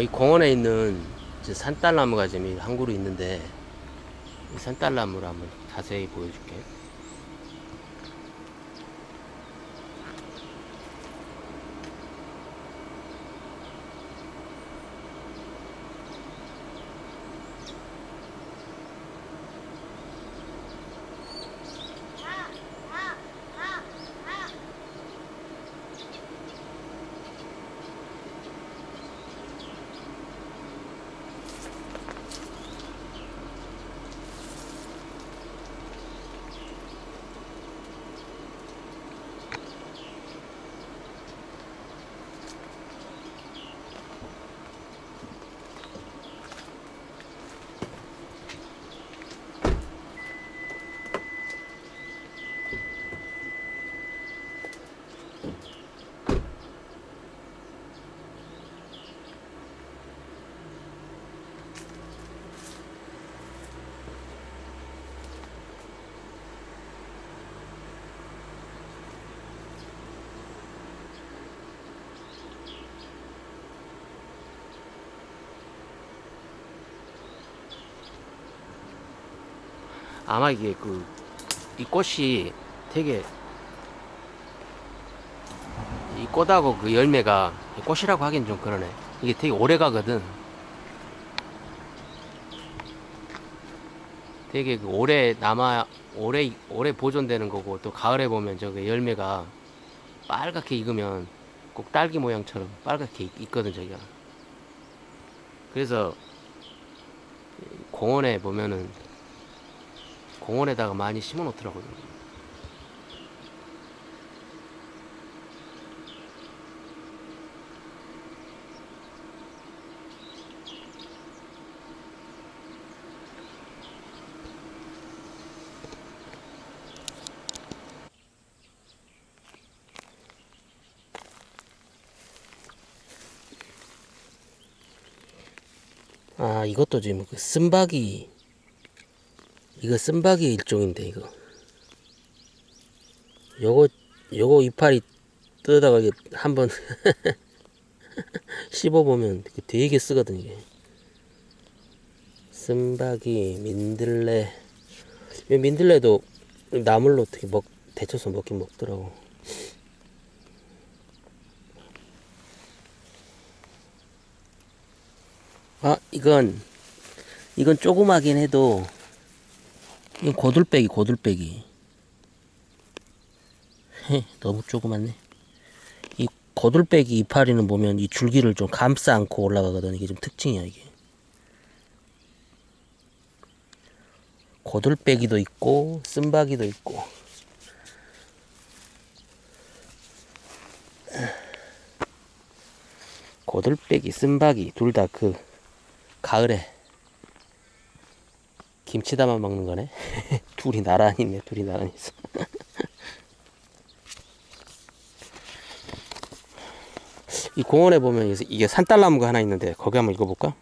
[SPEAKER 1] 이 공원에 있는 산딸나무가 지금 한 그루 있는데 이 산딸나무를 한번 자세히 보여줄게. 아마 이게 이 꽃이 되게, 이 꽃하고 그 열매가, 꽃이라고 하긴 좀 그러네. 이게 되게 오래 가거든. 되게 오래 남아, 오래 보존되는 거고, 또 가을에 보면 저게 열매가 빨갛게 익으면 꼭 딸기 모양처럼 빨갛게 익거든, 저기가. 그래서 공원에 보면은, 공원에다가 많이 심어 놓더라고요. 아, 이것도 지금 쓴바기, 이거 쓴바기 일종인데, 이거. 요거, 요거 이파리 뜯어다가 한번 씹어보면 되게 쓰거든, 이게. 쓴바기, 민들레. 이 민들레도 나물로 어떻게 데쳐서 먹긴 먹더라고. 아, 이건 조그마긴 해도, 이건 고들빼기. 너무 조그맣네. 이 고들빼기 이파리는 보면 이 줄기를 좀 감싸 안고 올라가거든. 이게 좀 특징이야, 이게. 고들빼기도 있고, 쓴바기도 있고. 고들빼기, 쓴바기, 둘 다 가을에 김치 담아 먹는 거네. 둘이 나란히 있네, 둘이 나란히 있어. 이 공원에 보면 이게 산딸나무가 하나 있는데, 거기 한번 읽어볼까?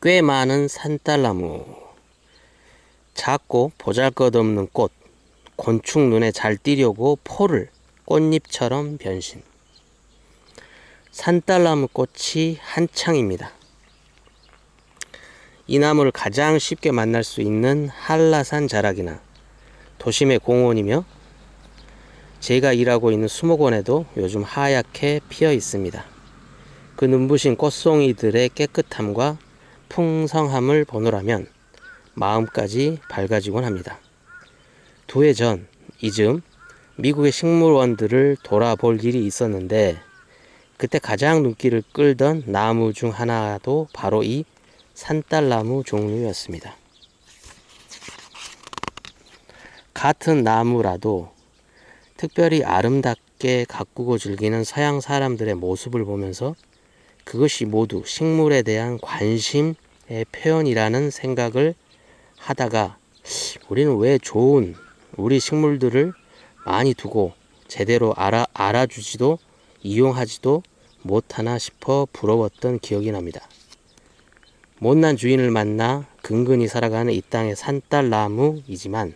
[SPEAKER 1] 꽤 많은 산딸나무. 작고 보잘것없는 꽃. 곤충 눈에 잘 띄려고 포를 꽃잎처럼 변신. 산딸나무 꽃이 한창입니다. 이 나무를 가장 쉽게 만날 수 있는 한라산 자락이나 도심의 공원이며 제가 일하고 있는 수목원에도 요즘 하얗게 피어 있습니다. 그 눈부신 꽃송이들의 깨끗함과 풍성함을 보노라면 마음까지 밝아지곤 합니다. 2해 전 이즈음 미국의 식물원들을 돌아볼 일이 있었는데 그때 가장 눈길을 끌던 나무 중 하나도 바로 이 산딸나무 종류였습니다. 같은 나무라도 특별히 아름답게 가꾸고 즐기는 서양 사람들의 모습을 보면서 그것이 모두 식물에 대한 관심의 표현이라는 생각을 하다가 우리는 왜 좋은 우리 식물들을 많이 두고 제대로 알아주지도 이용하지도 못하나 싶어 부러웠던 기억이 납니다. 못난 주인을 만나 근근히 살아가는 이 땅의 산딸나무이지만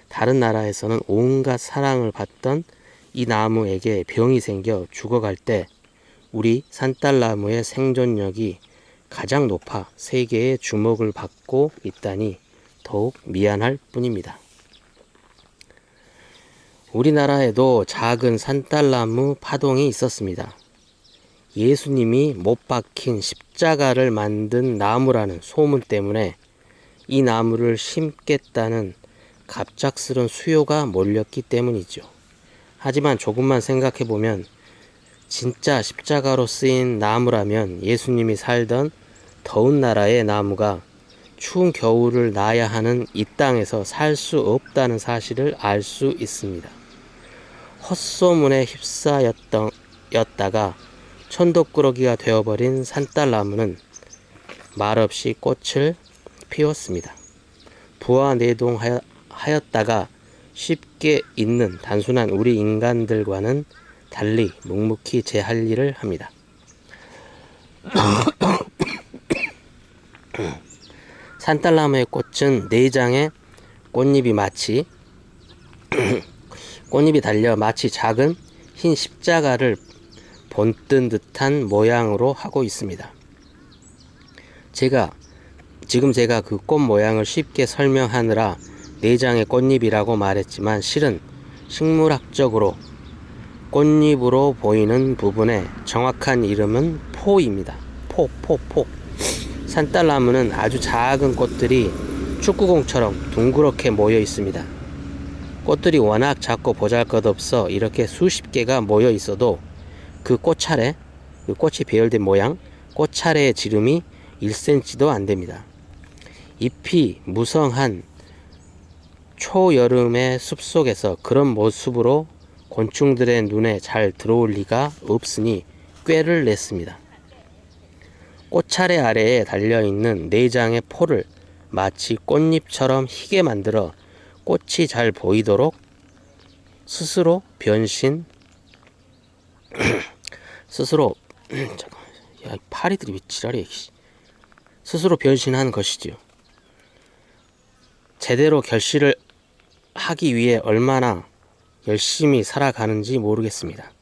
[SPEAKER 1] 다른 나라에서는 온갖 사랑을 받던 이 나무에게 병이 생겨 죽어갈 때 우리 산딸나무의 생존력이 가장 높아 세계의 주목을 받고 있다니 더욱 미안할 뿐입니다. 우리나라에도 작은 산딸나무 파동이 있었습니다. 예수님이 못 박힌 십자가를 만든 나무라는 소문 때문에 이 나무를 심겠다는 갑작스런 수요가 몰렸기 때문이죠. 하지만 조금만 생각해보면 진짜 십자가로 쓰인 나무라면 예수님이 살던 더운 나라의 나무가 추운 겨울을 나야 하는 이 땅에서 살 수 없다는 사실을 알 수 있습니다. 헛소문에 휩싸였다가 천덕꾸러기가 되어버린 산딸나무는 말없이 꽃을 피웠습니다. 부화내동하였다가 쉽게 잊는 단순한 우리 인간들과는 달리 묵묵히 제 할 일을 합니다. 산딸나무의 꽃은 4장의 꽃잎이 달려 마치 작은 흰 십자가를 본뜬 듯한 모양으로 하고 있습니다. 제가 지금 제가 그 꽃 모양을 쉽게 설명하느라 내장의 꽃잎이라고 말했지만 실은 식물학적으로 꽃잎으로 보이는 부분의 정확한 이름은 포입니다. 포. 산딸나무는 아주 작은 꽃들이 축구공처럼 둥그렇게 모여 있습니다. 꽃들이 워낙 작고 보잘것없어 이렇게 수십 개가 모여 있어도 그 꽃차례, 그 꽃이 배열된 모양, 꽃차례의 지름이 1cm도 안 됩니다. 잎이 무성한 초여름의 숲속에서 그런 모습으로 곤충들의 눈에 잘 들어올 리가 없으니 꾀를 냈습니다. 꽃차례 아래에 달려있는 4장의 포를 마치 꽃잎처럼 희게 만들어 꽃이 잘 보이도록 스스로 야, 파리들이 왜 지랄이야. 스스로 변신한 것이지요. 제대로 결실을 하기 위해 얼마나 열심히 살아가는지 모르겠습니다.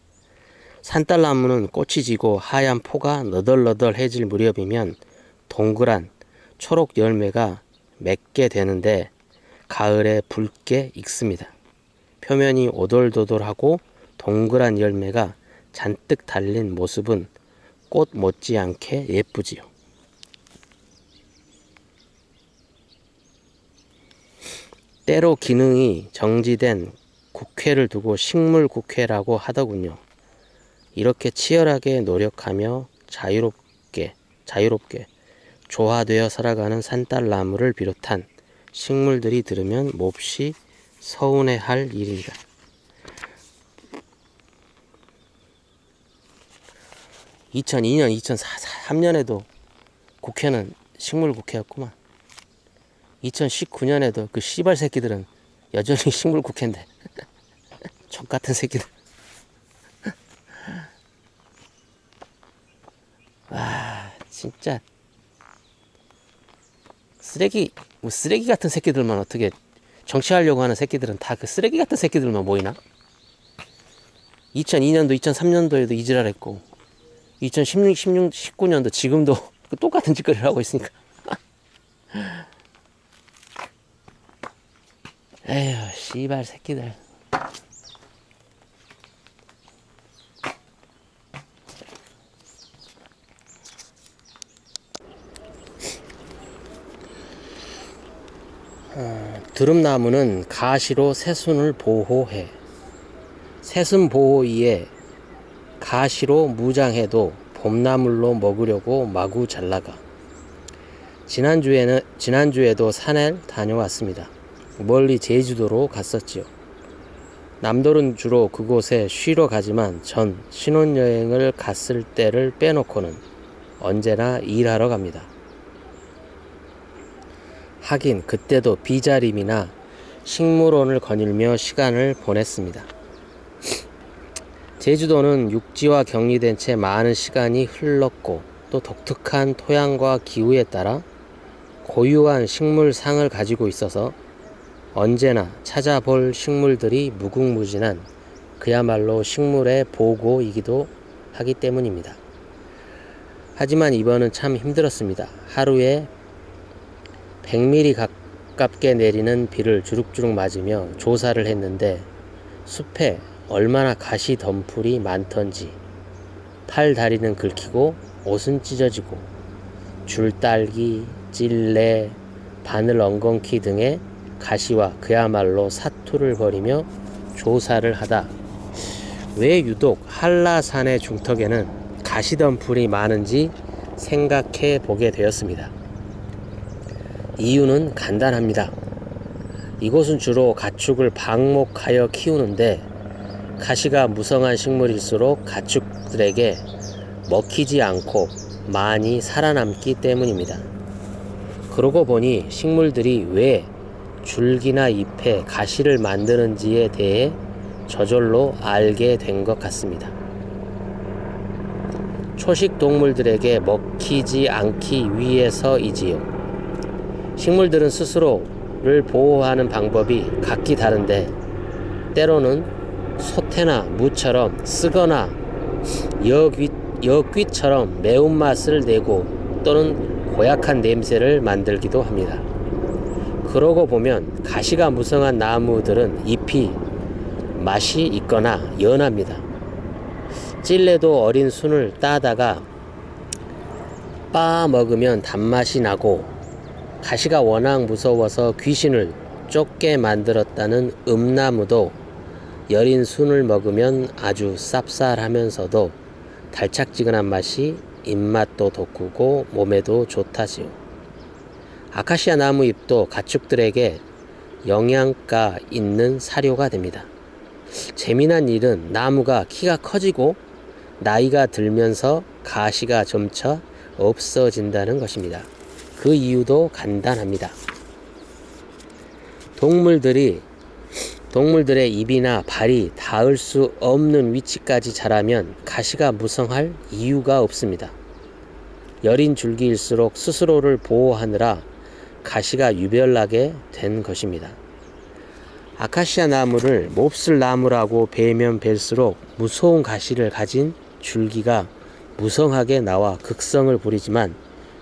[SPEAKER 1] 산딸나무는 꽃이 지고 하얀 포가 너덜너덜해질 무렵이면 동그란 초록 열매가 맺게 되는데 가을에 붉게 익습니다. 표면이 오돌도돌하고 동그란 열매가 잔뜩 달린 모습은 꽃 못지않게 예쁘지요. 때로 기능이 정지된 국회를 두고 식물국회라고 하더군요. 이렇게 치열하게 노력하며 자유롭게 조화되어 살아가는 산딸나무를 비롯한 식물들이 들으면 몹시 서운해할 일입니다. (2002년) 2003년에도 국회는 식물국회였구만. 2019년에도 그 씨발 새끼들은 여전히 식물국회인데 족같은 새끼들. 와 진짜 쓰레기 같은 새끼들만 어떻게 정치하려고 하는 새끼들은 다 그 쓰레기 같은 새끼들만 모이나? 2002년도 2003년도에도 이지랄 했고 2016, 19년도 지금도 똑같은 짓거리를 하고 있으니까 에휴 씨발 새끼들. 드럼나무는 가시로 새순을 보호해. 새순 보호이에 가시로 무장해도 봄나물로 먹으려고 마구 잘나가. 지난주에도 산에 다녀왔습니다. 멀리 제주도로 갔었지요. 남돌은 주로 그곳에 쉬러 가지만 전 신혼여행을 갔을 때를 빼놓고는 언제나 일하러 갑니다. 하긴 그때도 비자림이나 식물원을 거닐며 시간을 보냈습니다. 제주도는 육지와 격리된 채 많은 시간이 흘렀고 또 독특한 토양과 기후에 따라 고유한 식물상을 가지고 있어서 언제나 찾아볼 식물들이 무궁무진한 그야말로 식물의 보고이기도 하기 때문입니다. 하지만 이번은 참 힘들었습니다. 하루에 100mm 가깝게 내리는 비를 주룩주룩 맞으며 조사를 했는데 숲에 얼마나 가시 덤불이 많던지 팔 다리는 긁히고 옷은 찢어지고 줄딸기, 찔레, 바늘 엉겅퀴 등의 가시와 그야말로 사투를 벌이며 조사를 하다 왜 유독 한라산의 중턱에는 가시덤불이 많은지 생각해 보게 되었습니다. 이유는 간단합니다. 이곳은 주로 가축을 방목하여 키우는데 가시가 무성한 식물일수록 가축들에게 먹히지 않고 많이 살아남기 때문입니다. 그러고 보니 식물들이 왜 줄기나 잎에 가시를 만드는지에 대해 저절로 알게 된 것 같습니다. 초식 동물들에게 먹히지 않기 위해서이지요. 식물들은 스스로를 보호하는 방법이 각기 다른데 때로는 소태나 무처럼 쓰거나 여귀처럼 매운맛을 내고 또는 고약한 냄새를 만들기도 합니다. 그러고 보면 가시가 무성한 나무들은 잎이 맛이 있거나 연합니다. 찔레도 어린 순을 따다가 빻아 먹으면 단맛이 나고, 가시가 워낙 무서워서 귀신을 쫓게 만들었다는 음나무도 여린 순을 먹으면 아주 쌉쌀하면서도 달짝지근한 맛이 입맛도 돋구고 몸에도 좋다지요. 아카시아 나무 잎도 가축들에게 영양가 있는 사료가 됩니다. 재미난 일은 나무가 키가 커지고 나이가 들면서 가시가 점차 없어진다는 것입니다. 그 이유도 간단합니다. 동물들의 입이나 발이 닿을 수 없는 위치까지 자라면 가시가 무성할 이유가 없습니다. 여린 줄기일수록 스스로를 보호하느라 가시가 유별나게 된 것입니다. 아카시아 나무를 몹쓸 나무라고 베면 벨수록 무서운 가시를 가진 줄기가 무성하게 나와 극성을 부리지만,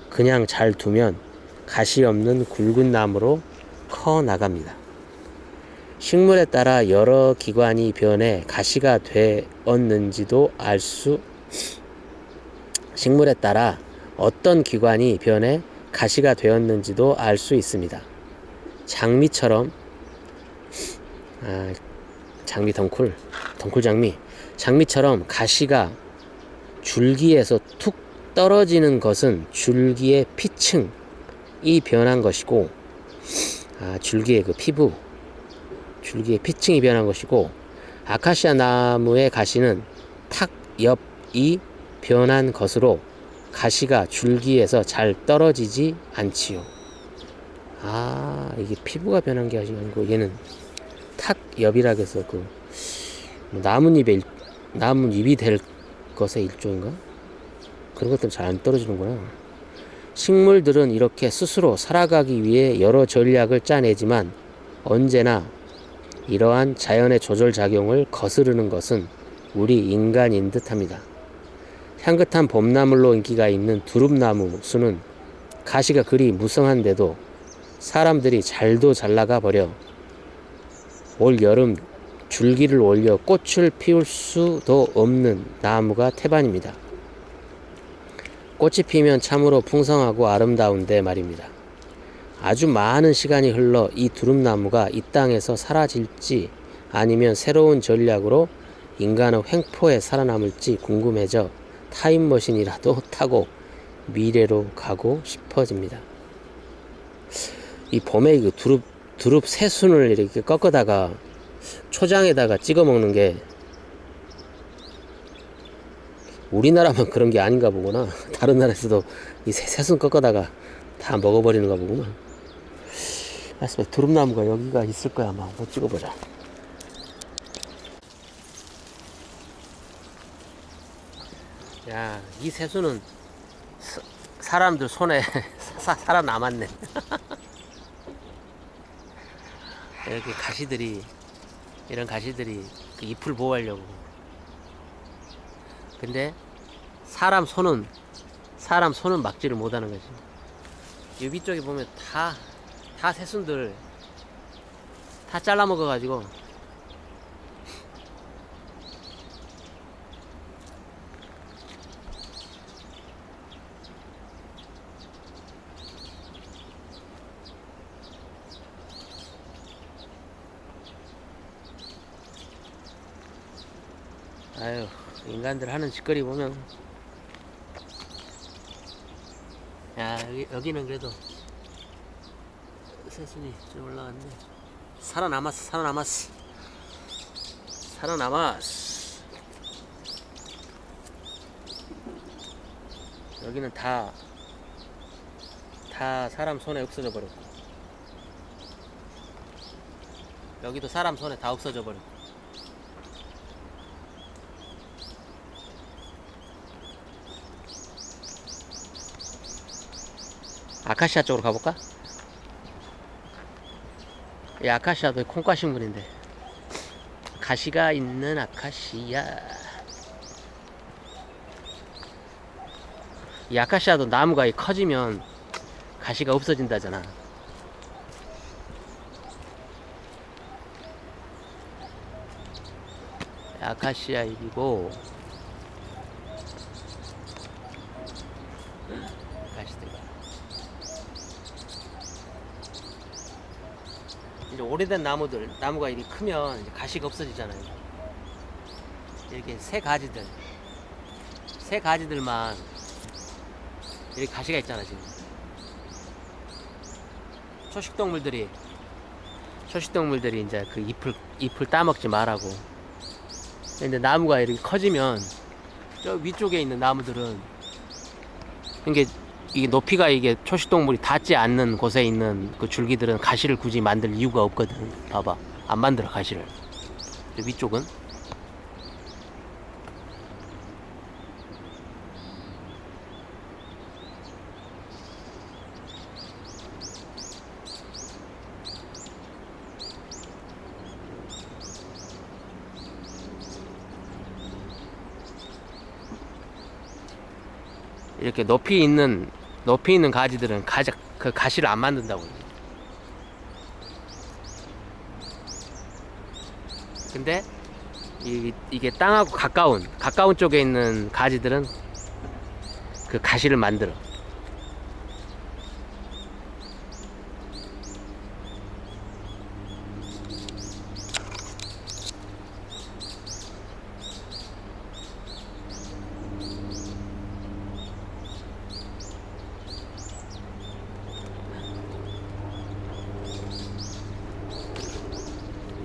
[SPEAKER 1] 그냥 잘 두면 가시 없는 굵은 나무로 커 나갑니다. 식물에 따라 여러 기관이 변해 가시가 되었는지도 식물에 따라 어떤 기관이 변해 가시가 되었는지도 알 수 있습니다. 장미처럼 장미처럼 가시가 줄기에서 툭 떨어지는 것은 줄기의 피층이 변한 것이고, 줄기의 피층이 변한 것이고, 아카시아 나무의 가시는 탁 옆이 변한 것으로 가시가 줄기에서 잘 떨어지지 않지요. 이게 피부가 변한 게 아니고 얘는 탁 옆이라 해서 나뭇잎이 될 것의 일종인가? 그런 것들은 잘 안 떨어지는구나. 식물들은 이렇게 스스로 살아가기 위해 여러 전략을 짜내지만 언제나 이러한 자연의 조절작용을 거스르는 것은 우리 인간인 듯합니다. 향긋한 봄나물로 인기가 있는 두릅나무 수는 가시가 그리 무성한데도 사람들이 잘도 잘나가 버려 올 여름 줄기를 올려 꽃을 피울 수도 없는 나무가 태반입니다. 꽃이 피면 참으로 풍성하고 아름다운데 말입니다. 아주 많은 시간이 흘러 이 두릅나무가 이 땅에서 사라질지 아니면 새로운 전략으로 인간의 횡포에 살아남을지 궁금해져 타임머신이라도 타고 미래로 가고 싶어집니다. 이 봄에 두릅 새순을 이렇게 꺾어다가 초장에다가 찍어 먹는 게 우리나라만 그런 게 아닌가 보구나. 다른 나라에서도 이 새순 꺾어다가 다 먹어버리는가 보구나. 두릅나무가 여기가 있을 거야. 아마 한번 찍어보자. 야, 이 새순은 사람들 손에 살아남았네. 이렇게 이런 가시들이 그 잎을 보호하려고. 근데 사람 손은 막지를 못하는 거지. 이 위쪽에 보면 다 새순들 다 잘라 먹어가지고 아유, 인간들 하는 짓거리 보면. 야, 여기는 그래도 새순이 좀 올라갔네. 살아남았어. 여기는 다 사람 손에 없어져 버렸고, 여기도 사람 손에 다 없어져 버렸고. 아카시아 쪽으로 가볼까? 이 아카시아도 콩과 식물인데, 가시가 있는 아카시아. 이 아카시아도 나무가 커지면 가시가 없어진다잖아. 아카시아 잎이고 가시들 이제 오래된 나무가 이렇게 크면 이제 가시가 없어지잖아요. 이렇게 새 가지들만 이렇게 가시가 있잖아. 지금 초식동물들이 이제 그 잎을 따먹지 말라고. 근데 나무가 이렇게 커지면 저 위쪽에 있는 나무들은 이게 높이가 이게 초식동물이 닿지 않는 곳에 있는 그 줄기들은 가시를 굳이 만들 이유가 없거든. 봐봐, 안 만들어 가시를. 위쪽은 이렇게 높이 있는 가지들은 그 가시를 안 만든다고. 근데 이게 땅하고 가까운 쪽에 있는 가지들은 그 가시를 만들어.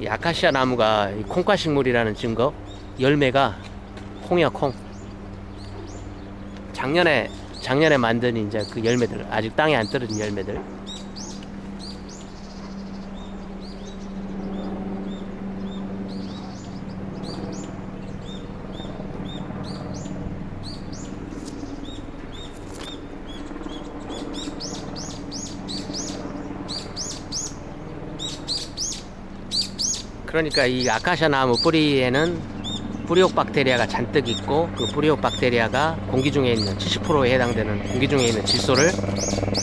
[SPEAKER 1] 이 아카시아 나무가 콩과식물이라는 증거. 열매가 콩이야, 콩. 작년에 만든 이제 그 열매들, 아직 땅에 안 떨어진 열매들. 그러니까 이 아카시아 나무 뿌리에는 뿌리옥 박테리아가 잔뜩 있고, 그 뿌리옥 박테리아가 공기 중에 있는 70%에 해당되는 공기 중에 있는 질소를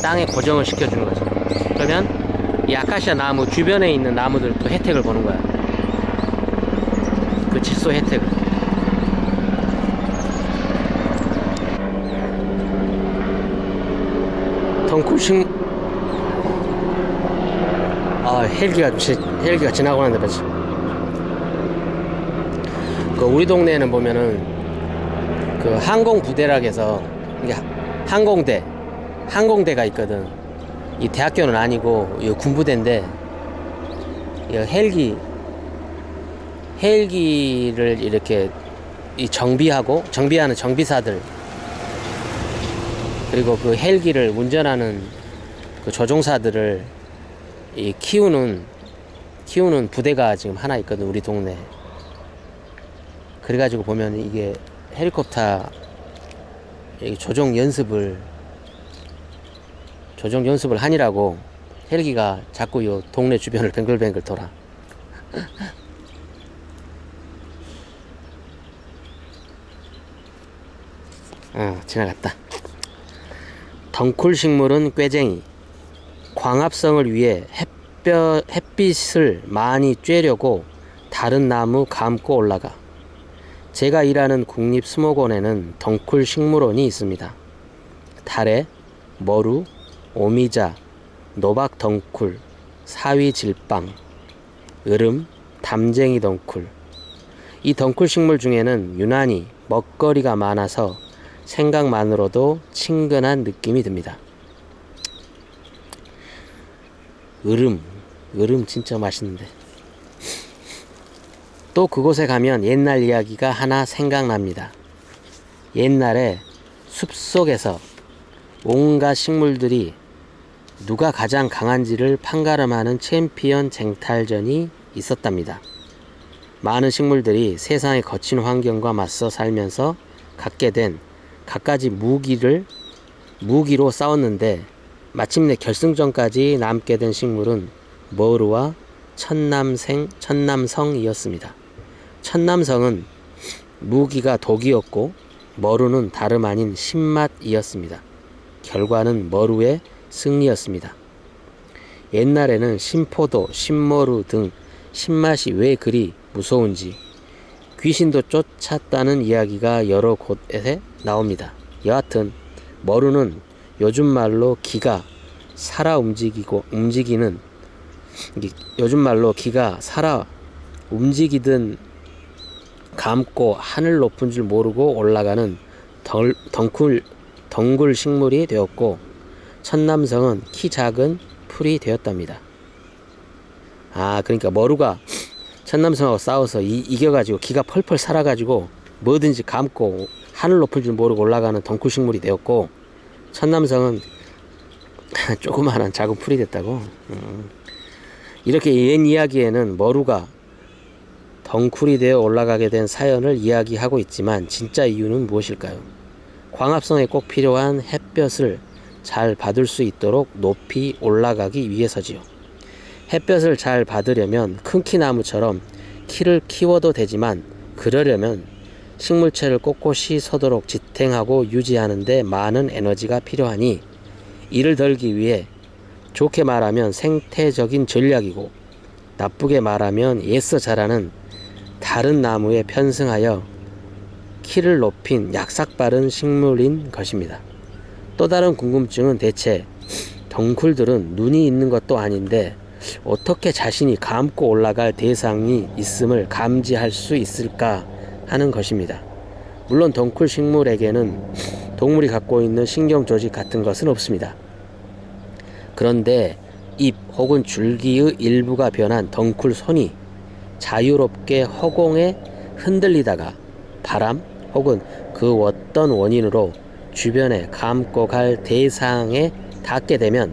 [SPEAKER 1] 땅에 고정을 시켜주는 거죠. 그러면 이 아카시아 나무 주변에 있는 나무들도 혜택을 보는 거야. 그 질소 혜택을. 덩쿨식 헬기가 지나고 나는데 봤지. 그 우리 동네에는 보면은 그 항공부대락에서 이게 항공대가 있거든. 이 대학교는 아니고 이 군부대인데, 이 헬기를 이렇게 정비하는 정비사들, 그리고 그 헬기를 운전하는 그 조종사들을 키우는 부대가 지금 하나 있거든, 우리 동네. 그래가지고 보면 이게 헬리콥터 조종 연습을 하니라고 헬기가 자꾸 요 동네 주변을 뱅글뱅글 돌아. 지나갔다. 덩쿨 식물은 꾀쟁이. 광합성을 위해 햇빛을 많이 쬐려고 다른 나무 감고 올라가. 제가 일하는 국립수목원에는 덩쿨 식물원이 있습니다. 달래, 머루, 오미자, 노박덩쿨, 사위질빵, 으름, 담쟁이 덩쿨. 이 덩쿨 식물 중에는 유난히 먹거리가 많아서 생각만으로도 친근한 느낌이 듭니다. 으름 진짜 맛있는데. 또 그곳에 가면 옛날 이야기가 하나 생각납니다. 옛날에 숲속에서 온갖 식물들이 누가 가장 강한지를 판가름하는 챔피언 쟁탈전이 있었답니다. 많은 식물들이 세상의 거친 환경과 맞서 살면서 갖게 된 갖가지 무기로 싸웠는데, 마침내 결승전까지 남게 된 식물은 머루와 천남성이었습니다. 천남성은 무기가 독이었고, 머루는 다름 아닌 신맛이었습니다. 결과는 머루의 승리였습니다. 옛날에는 신포도, 신머루 등 신맛이 왜 그리 무서운지 귀신도 쫓았다는 이야기가 여러 곳에 나옵니다. 여하튼 머루는 요즘 말로 기가 살아 움직이든 감고 하늘 높은 줄 모르고 올라가는 덩굴 식물이 되었고, 천남성은 키 작은 풀이 되었답니다. 그러니까 머루가 천남성하고 싸워서 이겨가지고 기가 펄펄 살아가지고 뭐든지 감고 하늘 높은 줄 모르고 올라가는 덩굴 식물이 되었고, 천남성은 조그마한 작은 풀이 됐다고. 이렇게 옛 이야기에는 머루가 덩굴이 되어 올라가게 된 사연을 이야기하고 있지만 진짜 이유는 무엇일까요? 광합성에 꼭 필요한 햇볕을 잘 받을 수 있도록 높이 올라가기 위해서지요. 햇볕을 잘 받으려면 큰 키나무처럼 키를 키워도 되지만, 그러려면 식물체를 꼿꼿이 서도록 지탱하고 유지하는 데 많은 에너지가 필요하니, 이를 덜기 위해 좋게 말하면 생태적인 전략이고, 나쁘게 말하면 애써 자라는 다른 나무에 편승하여 키를 높인 약삭빠른 식물인 것입니다. 또 다른 궁금증은 대체 덩굴들은 눈이 있는 것도 아닌데 어떻게 자신이 감고 올라갈 대상이 있음을 감지할 수 있을까 하는 것입니다. 물론 덩굴 식물에게는 동물이 갖고 있는 신경 조직 같은 것은 없습니다. 그런데 잎 혹은 줄기의 일부가 변한 덩굴 손이 자유롭게 허공에 흔들리다가 바람 혹은 그 어떤 원인으로 주변에 감고 갈 대상에 닿게 되면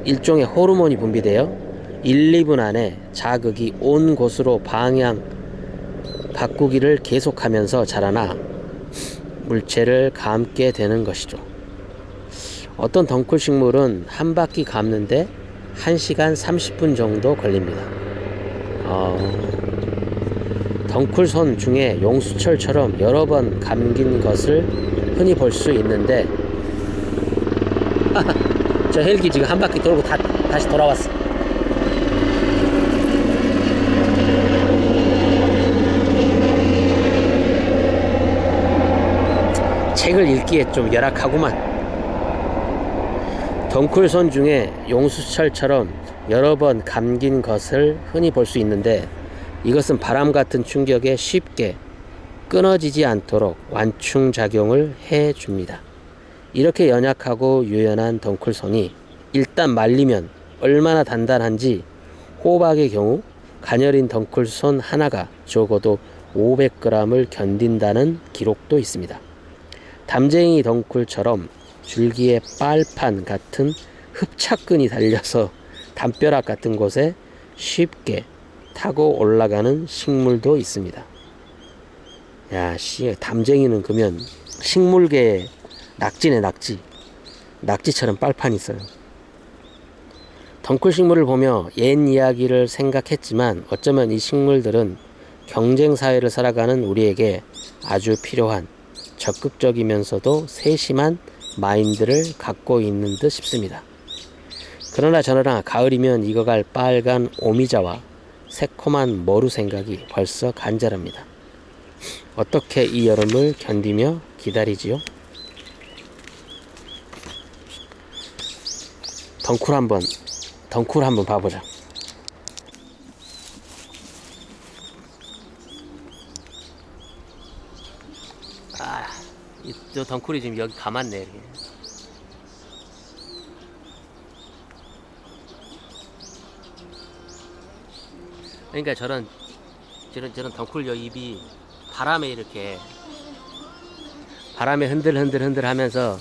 [SPEAKER 1] 일종의 호르몬이 분비되어 1, 2분 안에 자극이 온 곳으로 방향 바꾸기를 계속하면서 자라나 물체를 감게 되는 것이죠. 어떤 덩굴 식물은 한 바퀴 감는데 1시간 30분 정도 걸립니다. 덩굴손 중에 용수철처럼 여러 번 감긴 것을 흔히 볼 수 있는데 저 헬기 지금 한 바퀴 돌고 다시 돌아왔어. 책을 읽기에 좀 열악하구만. 덩굴손 중에 용수철처럼 여러 번 감긴 것을 흔히 볼 수 있는데, 이것은 바람 같은 충격에 쉽게 끊어지지 않도록 완충작용을 해줍니다. 이렇게 연약하고 유연한 덩굴손이 일단 말리면 얼마나 단단한지 호박의 경우 가녀린 덩굴손 하나가 적어도 500g을 견딘다는 기록도 있습니다. 담쟁이 덩굴처럼 줄기에 빨판 같은 흡착근이 달려서 담벼락 같은 곳에 쉽게 타고 올라가는 식물도 있습니다. 담쟁이는 그러면 식물계의 낙지네, 낙지. 낙지처럼 빨판이 있어요. 덩굴 식물을 보며 옛 이야기를 생각했지만 어쩌면 이 식물들은 경쟁사회를 살아가는 우리에게 아주 필요한 적극적이면서도 세심한 마인드를 갖고 있는 듯 싶습니다. 그러나 저러나 가을이면 익어갈 빨간 오미자와 새콤한 머루 생각이 벌써 간절합니다. 어떻게 이 여름을 견디며 기다리지요? 덩굴 한번 봐보자. 저 덩굴이 지금 여기 감았네. 이렇게. 그러니까 저런 덩굴 잎이 바람에 흔들 하면서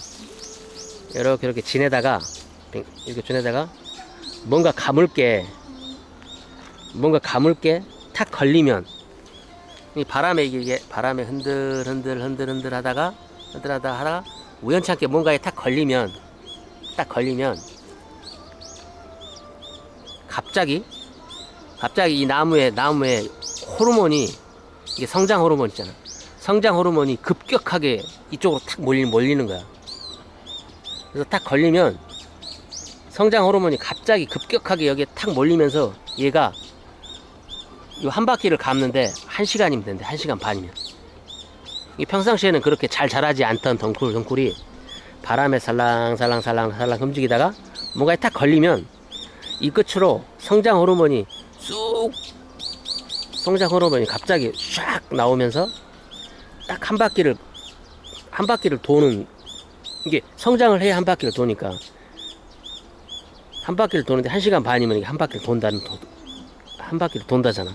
[SPEAKER 1] 이렇게 지내다가 뭔가 가물게 탁 걸리면, 이 바람에 흔들 하다가 우연찮게 뭔가에 딱 걸리면 갑자기 이 나무에 호르몬이, 이게 성장 호르몬 있잖아. 성장 호르몬이 급격하게 이쪽으로 탁 몰리는 거야. 그래서 딱 걸리면 성장 호르몬이 갑자기 급격하게 여기에 탁 몰리면서 얘가 이 한 바퀴를 감는데 1시간이면 된대. 1시간 반이면. 이 평상시에는 그렇게 잘 자라지 않던 덩굴이 바람에 살랑살랑 움직이다가 뭔가에 탁 걸리면 이 끝으로 성장 호르몬이 갑자기 샥 나오면서 딱 한 바퀴를 도는, 이게 성장을 해야 한 바퀴를 도니까 한 바퀴를 도는데 1시간 반이면 이게 한 바퀴를 한 바퀴를 돈다잖아.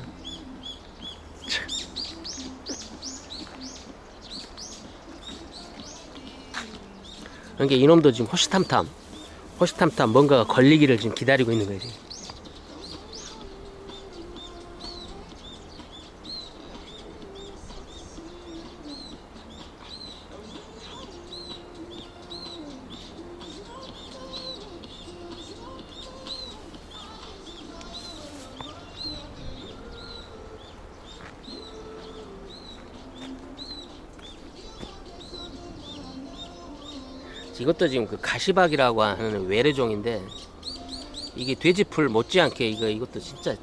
[SPEAKER 1] 그러니까 이놈도 지금 호시탐탐 뭔가가 걸리기를 지금 기다리고 있는 거지. 이것도 지금 그 가시박이라고 하는 외래종인데, 이게 돼지풀 못지않게 이것도 진짜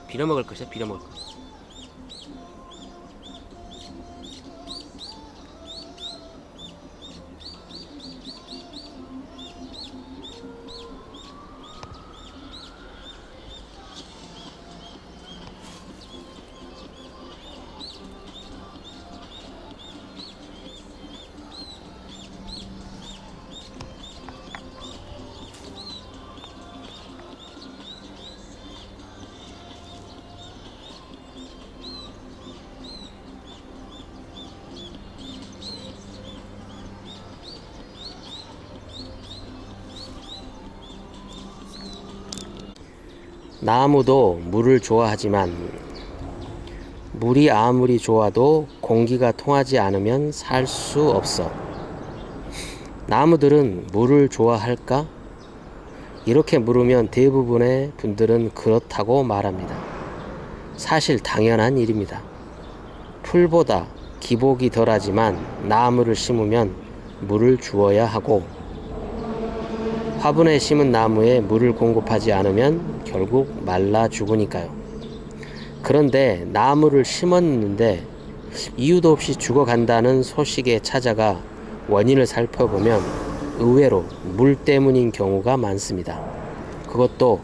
[SPEAKER 1] 빌어먹을 것이야. 빌어먹을 것. 나무도 물을 좋아하지만 물이 아무리 좋아도 공기가 통하지 않으면 살 수 없어. 나무들은 물을 좋아할까? 이렇게 물으면 대부분의 분들은 그렇다고 말합니다. 사실 당연한 일입니다. 풀보다 기복이 덜하지만 나무를 심으면 물을 주어야 하고, 화분에 심은 나무에 물을 공급하지 않으면 결국 말라 죽으니까요. 그런데 나무를 심었는데 이유도 없이 죽어간다는 소식에 찾아가 원인을 살펴보면 의외로 물 때문인 경우가 많습니다. 그것도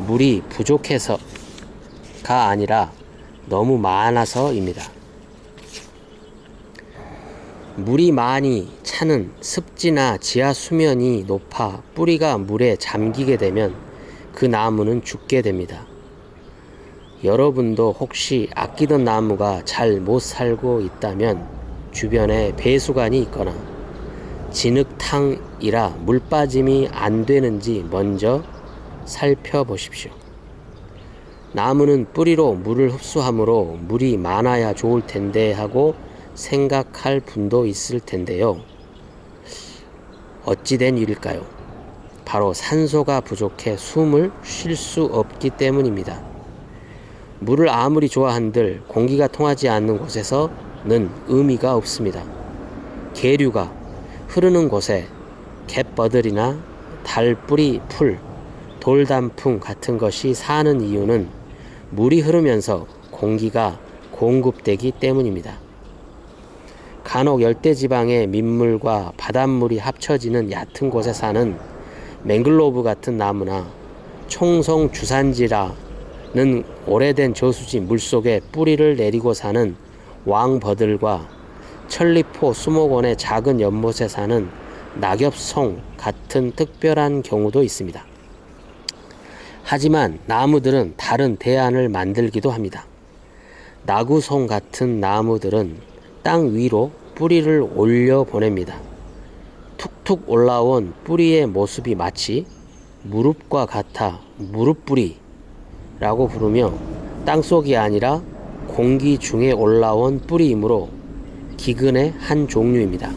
[SPEAKER 1] 물이 부족해서가 아니라 너무 많아서입니다. 물이 많이 차는 습지나 지하 수면이 높아 뿌리가 물에 잠기게 되면 그 나무는 죽게 됩니다. 여러분도 혹시 아끼던 나무가 잘 못 살고 있다면 주변에 배수관이 있거나 진흙탕이라 물 빠짐이 안 되는지 먼저 살펴보십시오. 나무는 뿌리로 물을 흡수하므로 물이 많아야 좋을 텐데 하고 생각할 분도 있을 텐데요. 어찌된 일일까요? 바로 산소가 부족해 숨을 쉴 수 없기 때문입니다. 물을 아무리 좋아한들 공기가 통하지 않는 곳에서는 의미가 없습니다. 계류가 흐르는 곳에 갯버들이나 달뿌리 풀, 돌단풍 같은 것이 사는 이유는 물이 흐르면서 공기가 공급되기 때문입니다. 간혹 열대지방의 민물과 바닷물이 합쳐지는 얕은 곳에 사는 맹글로브 같은 나무나 총성주산지라는 오래된 저수지 물속에 뿌리를 내리고 사는 왕버들과 천리포 수목원의 작은 연못에 사는 낙엽송 같은 특별한 경우도 있습니다. 하지만 나무들은 다른 대안을 만들기도 합니다. 나구송 같은 나무들은 땅 위로 뿌리를 올려 보냅니다. 툭툭 올라온 뿌리의 모습이 마치 무릎과 같아 무릎뿌리라고 부르며 땅속이 아니라 공기 중에 올라온 뿌리이므로 기근의 한 종류입니다.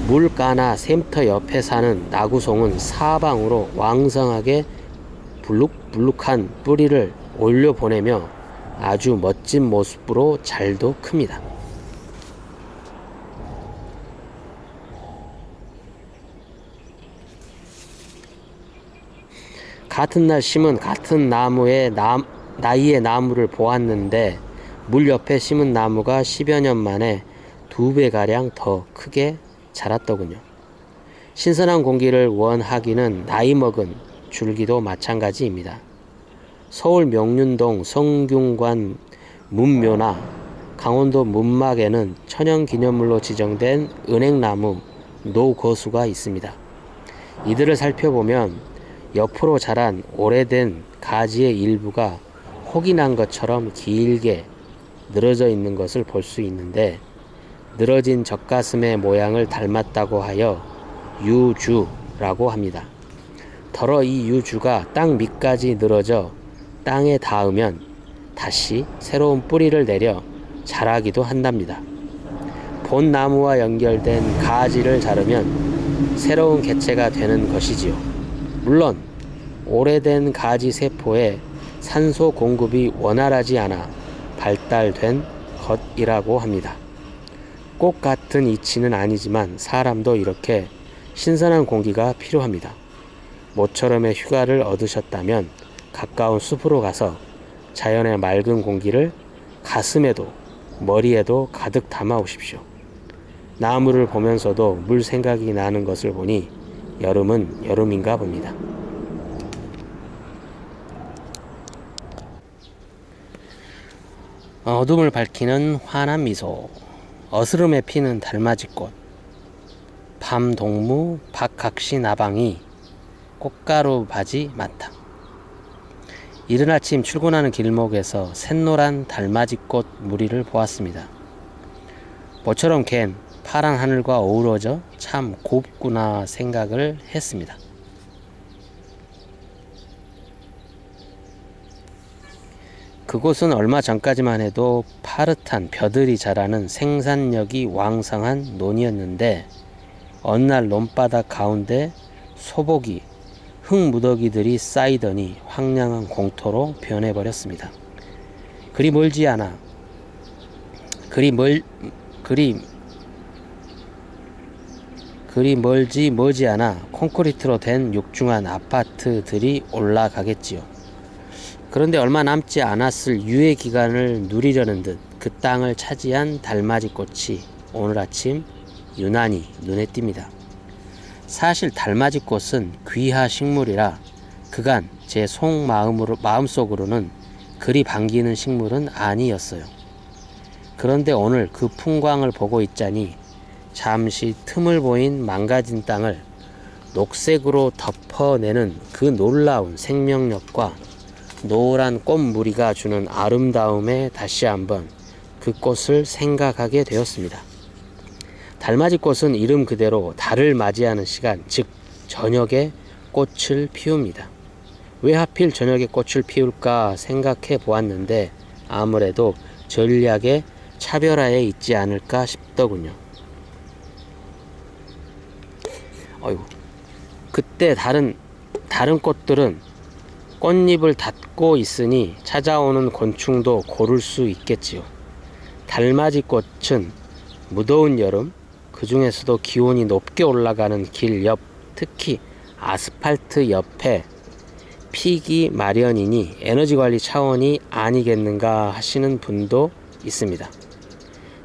[SPEAKER 1] 물가나 샘터 옆에 사는 나구송은 사방으로 왕성하게 불룩불룩한 뿌리를 올려 보내며 아주 멋진 모습으로 잘도 큽니다. 같은 날 심은 같은 나이의 나무를 보았는데 물 옆에 심은 나무가 10여 년 만에 2배가량 더 크게 자랐더군요. 신선한 공기를 원하기는 나이 먹은 줄기도 마찬가지입니다. 서울 명륜동 성균관 문묘나 강원도 문막에는 천연기념물로 지정된 은행나무 노거수가 있습니다. 이들을 살펴보면 옆으로 자란 오래된 가지의 일부가 혹이 난 것처럼 길게 늘어져 있는 것을 볼 수 있는데, 늘어진 젖가슴의 모양을 닮았다고 하여 유주라고 합니다. 더러 이 유주가 땅 밑까지 늘어져 땅에 닿으면 다시 새로운 뿌리를 내려 자라기도 한답니다. 본 나무와 연결된 가지를 자르면 새로운 개체가 되는 것이지요. 물론 오래된 가지 세포에 산소 공급이 원활하지 않아 발달된 것이라고 합니다. 꼭 같은 이치는 아니지만 사람도 이렇게 신선한 공기가 필요합니다. 모처럼의 휴가를 얻으셨다면 가까운 숲으로 가서 자연의 맑은 공기를 가슴에도 머리에도 가득 담아 오십시오. 나무를 보면서도 물 생각이 나는 것을 보니 여름은 여름인가 봅니다. 어둠을 밝히는 환한 미소, 어스름에 피는 달맞이꽃, 밤동무 박학시 나방이 꽃가루 바지 마타. 이른 아침 출근하는 길목에서 샛노란 달맞이꽃 무리를 보았습니다. 모처럼 갠 파란 하늘과 어우러져 참 곱구나 생각을 했습니다. 그곳은 얼마 전까지만 해도 파릇한 벼들이 자라는 생산력이 왕성한 논이었는데, 어느 날 논바닥 가운데 소복이 흙무더기들이 쌓이더니 황량한 공터로 변해버렸습니다. 그리 멀지 머지않아 콘크리트로 된 육중한 아파트들이 올라가겠지요. 그런데 얼마 남지 않았을 유예 기간을 누리려는 듯 그 땅을 차지한 달맞이꽃이 오늘 아침 유난히 눈에 띕니다. 사실 달맞이꽃은 귀하 식물이라 그간 제 마음속으로는 그리 반기는 식물은 아니었어요. 그런데 오늘 그 풍광을 보고 있자니 잠시 틈을 보인 망가진 땅을 녹색으로 덮어내는 그 놀라운 생명력과 노란 꽃무리가 주는 아름다움에 다시 한번 그 꽃을 생각하게 되었습니다. 달맞이꽃은 이름 그대로 달을 맞이하는 시간, 즉 저녁에 꽃을 피웁니다. 왜 하필 저녁에 꽃을 피울까 생각해 보았는데 아무래도 전략의 차별화에 있지 않을까 싶더군요. 그때 다른 꽃들은 꽃잎을 닫고 있으니 찾아오는 곤충도 고를 수 있겠지요. 달맞이꽃은 무더운 여름, 그 중에서도 기온이 높게 올라가는 길 옆, 특히 아스팔트 옆에 피기 마련이니 에너지 관리 차원이 아니겠는가 하시는 분도 있습니다.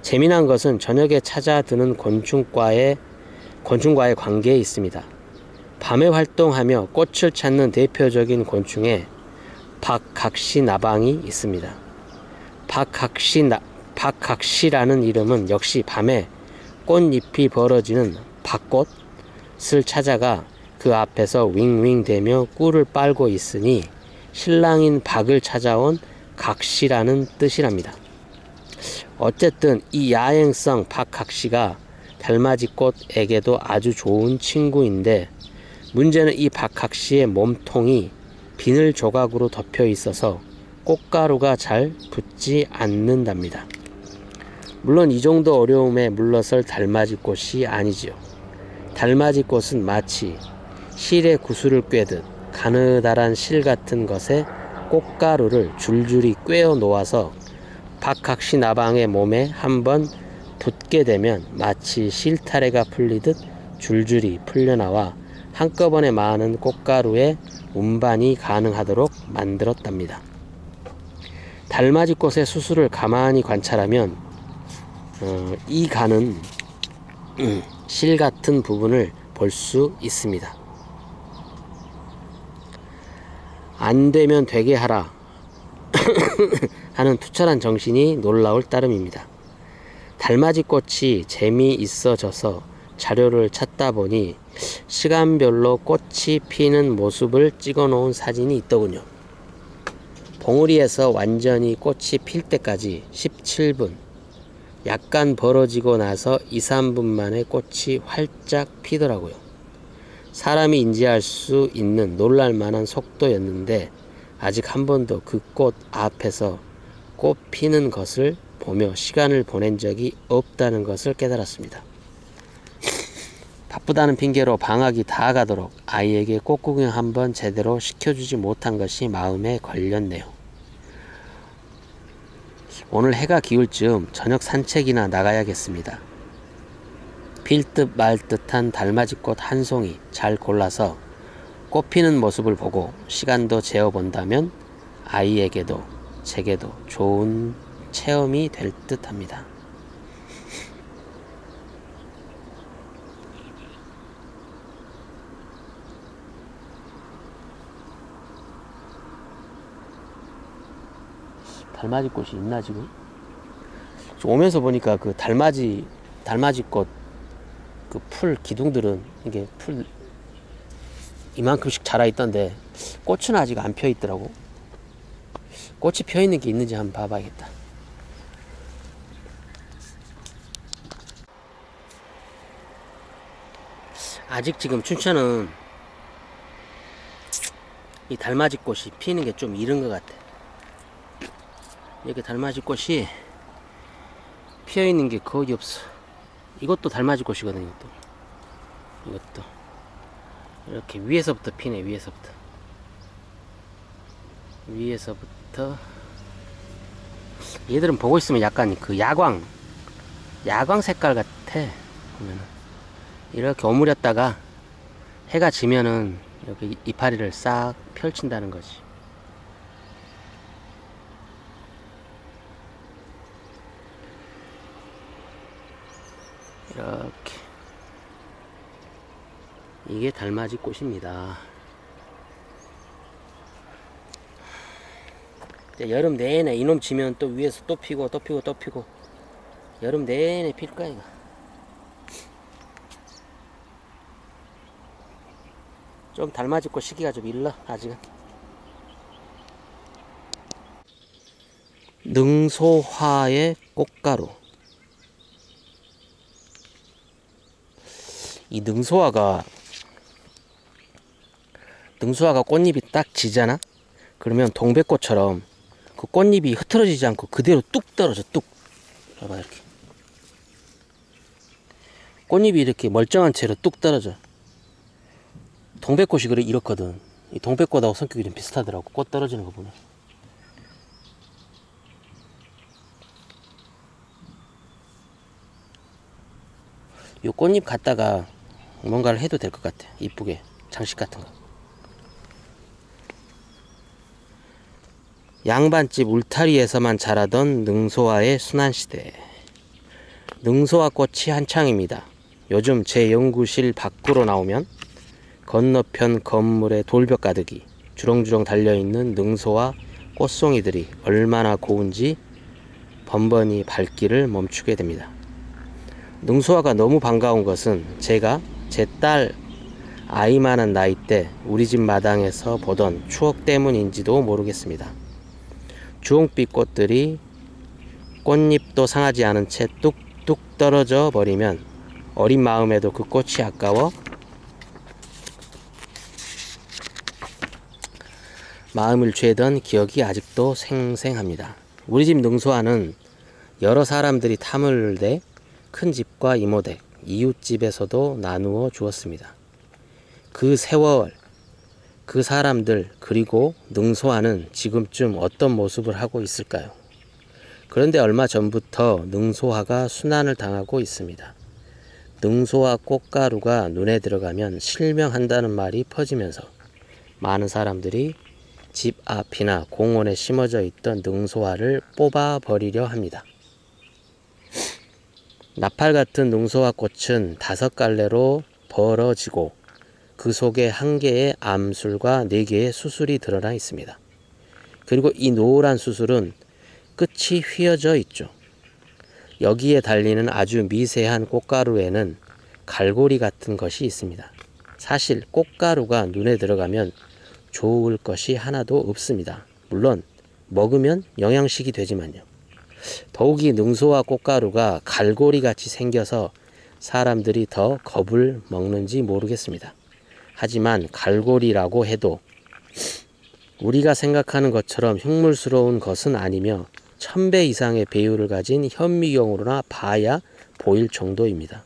[SPEAKER 1] 재미난 것은 저녁에 찾아드는 곤충과의 관계에 있습니다. 밤에 활동하며 꽃을 찾는 대표적인 곤충에 박학시 나방이 있습니다. 박학시라는 이름은 역시 밤에 꽃잎이 벌어지는 밭꽃을 찾아가 그 앞에서 윙윙대며 꿀을 빨고 있으니 신랑인 박을 찾아온 각시라는 뜻이랍니다. 어쨌든 이 야행성 박학시가 달맞이꽃에게도 아주 좋은 친구인데, 문제는 이 박학시의 몸통이 비늘 조각으로 덮여 있어서 꽃가루가 잘 붙지 않는답니다. 물론 이 정도 어려움에 물러설 달맞이꽃이 아니지요. 달맞이꽃은 마치 실에 구슬을 꿰듯 가느다란 실 같은 것에 꽃가루를 줄줄이 꿰어 놓아서 박학시 나방의 몸에 한번 붙게 되면 마치 실타래가 풀리듯 줄줄이 풀려나와 한꺼번에 많은 꽃가루에 운반이 가능하도록 만들었답니다. 달맞이꽃의 수술을 가만히 관찰하면 이 가는 실 같은 부분을 볼 수 있습니다. 안 되면 되게 하라 하는 투철한 정신이 놀라울 따름입니다. 달맞이꽃이 재미있어져서 자료를 찾다 보니 시간별로 꽃이 피는 모습을 찍어 놓은 사진이 있더군요. 봉우리에서 완전히 꽃이 필 때까지 17분, 약간 벌어지고 나서 2, 3분 만에 꽃이 활짝 피더라고요. 사람이 인지할 수 있는 놀랄만한 속도였는데 아직 한 번도 그 꽃 앞에서 꽃 피는 것을 보며 시간을 보낸 적이 없다는 것을 깨달았습니다. 바쁘다는 핑계로 방학이 다 가도록 아이에게 꽃 구경 한번 제대로 시켜주지 못한 것이 마음에 걸렸네요. 오늘 해가 기울 즈음 저녁 산책이나 나가야겠습니다. 필 듯 말 듯한 달맞이꽃 한 송이 잘 골라서 꽃 피는 모습을 보고 시간도 재어본다면 아이에게도 제게도 좋은 체험이 될 듯 합니다. 달맞이꽃이 있나 지금? 오면서 보니까 그 달맞이꽃 그 풀 기둥들은 이게 풀 이만큼씩 자라 있던데 꽃은 아직 안 펴 있더라고. 꽃이 펴 있는 게 있는지 한번 봐봐야겠다. 아직 지금 춘천은 이 달맞이꽃이 피는 게 좀 이른 것 같아. 이렇게 달맞이꽃이 피어 있는 게 거의 없어. 이것도 달맞이꽃이거든요. 이것도 이렇게 위에서부터 피네. 위에서부터 얘들은 보고 있으면 약간 그 야광 색깔 같아. 보면은 이렇게 오므렸다가 해가 지면은 이렇게 이파리를 싹 펼친다는 거지. 이렇게 이게 달맞이 꽃입니다. 여름 내내 이놈 지면 또 위에서 또 피고 여름 내내 필 거야 이거. 좀 달맞이 꽃 시기가 좀 일러 아직은. 능소화의 꽃가루. 이 능소화가 꽃잎이 딱 지잖아? 그러면 동백꽃처럼 그 꽃잎이 흐트러지지 않고 그대로 뚝 떨어져. 뚝. 봐봐 이렇게. 꽃잎이 이렇게 멀쩡한 채로 뚝 떨어져. 동백꽃이 그래 이렇거든. 이 동백꽃하고 성격이 좀 비슷하더라고. 꽃 떨어지는 거 보면. 요 꽃잎 갖다가 뭔가를 해도 될 것 같아. 이쁘게 장식 같은 거. 양반집 울타리에서만 자라던 능소화의 순환시대. 능소화 꽃이 한창입니다. 요즘 제 연구실 밖으로 나오면 건너편 건물에 돌벽 가득이 주렁주렁 달려있는 능소화 꽃송이들이 얼마나 고운지 번번이 발길을 멈추게 됩니다. 능소화가 너무 반가운 것은 제가 제 딸 아이만한 나이 때 우리 집 마당에서 보던 추억 때문인지도 모르겠습니다. 주홍빛 꽃들이 꽃잎도 상하지 않은 채 뚝뚝 떨어져 버리면 어린 마음에도 그 꽃이 아까워 마음을 죄던 기억이 아직도 생생합니다. 우리 집 능소화는 여러 사람들이 탐을 내 큰 집과 이모댁, 이웃집에서도 나누어 주었습니다. 그 세월, 그 사람들, 그리고 능소화는 지금쯤 어떤 모습을 하고 있을까요? 그런데 얼마 전부터 능소화가 순환을 당하고 있습니다. 능소화 꽃가루가 눈에 들어가면 실명한다는 말이 퍼지면서 많은 사람들이 집 앞이나 공원에 심어져 있던 능소화를 뽑아버리려 합니다. 나팔 같은 능소화 꽃은 5갈래로 벌어지고 그 속에 1개의 암술과 4개의 수술이 드러나 있습니다. 그리고 이 노란 수술은 끝이 휘어져 있죠. 여기에 달리는 아주 미세한 꽃가루에는 갈고리 같은 것이 있습니다. 사실 꽃가루가 눈에 들어가면 좋을 것이 하나도 없습니다. 물론 먹으면 영양식이 되지만요. 더욱이 능소와 꽃가루가 갈고리같이 생겨서 사람들이 더 겁을 먹는지 모르겠습니다. 하지만 갈고리라고 해도 우리가 생각하는 것처럼 흉물스러운 것은 아니며 1000배 이상의 배율을 가진 현미경으로나 봐야 보일 정도입니다.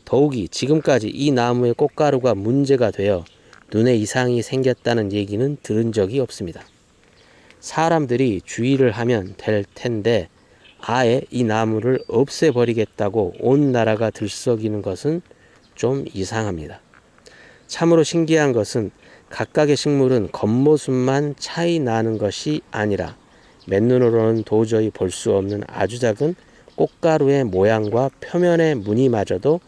[SPEAKER 1] 더욱이 지금까지 이 나무의 꽃가루가 문제가 되어 눈에 이상이 생겼다는 얘기는 들은 적이 없습니다. 사람들이 주의를 하면 될 텐데 아예 이 나무를 없애버리겠다고 온 나라가 들썩이는 것은 좀 이상합니다. 참으로 신기한 것은 각각의 식물은 겉모습만 차이 나는 것이 아니라 맨눈으로는 도저히 볼 수 없는 아주 작은 꽃가루의 모양과 표면의 무늬마저도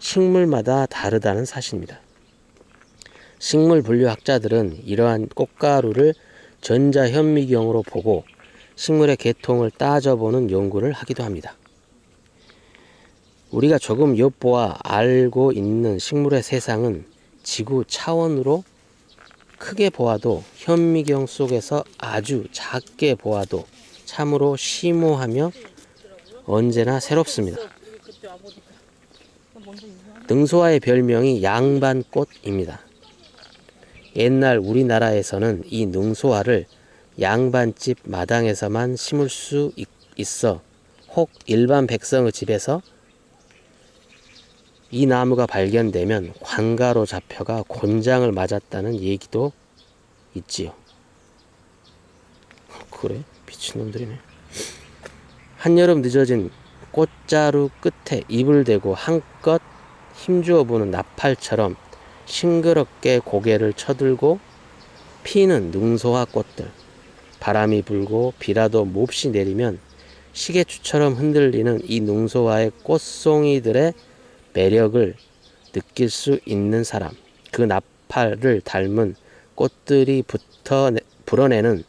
[SPEAKER 1] 식물마다 다르다는 사실입니다. 식물 분류학자들은 이러한 꽃가루를 전자현미경으로 보고 식물의 계통을 따져보는 연구를 하기도 합니다. 우리가 조금 엿보아 알고 있는 식물의 세상은 지구 차원으로 크게 보아도 현미경 속에서 아주 작게 보아도 참으로 심오하며 언제나 새롭습니다. 능소화의 별명이 양반꽃입니다. 옛날 우리나라에서는 이 능소화를 양반집 마당에서만 심을 수 있어 혹 일반 백성의 집에서 이 나무가 발견되면 관가로 잡혀가 곤장을 맞았다는 얘기도 있지요. 그래? 미친놈들이네. 한여름 늦어진 꽃자루 끝에 입을 대고 한껏 힘주어 보는 나팔처럼 싱그럽게 고개를 쳐들고 피는 능소화 꽃들. 바람이 불고 비라도 몹시 내리면 시계추처럼 흔들리는 이 능소화의 꽃송이들의 매력을 느낄 수 있는 사람, 그 나팔을 닮은 꽃들이 불어내는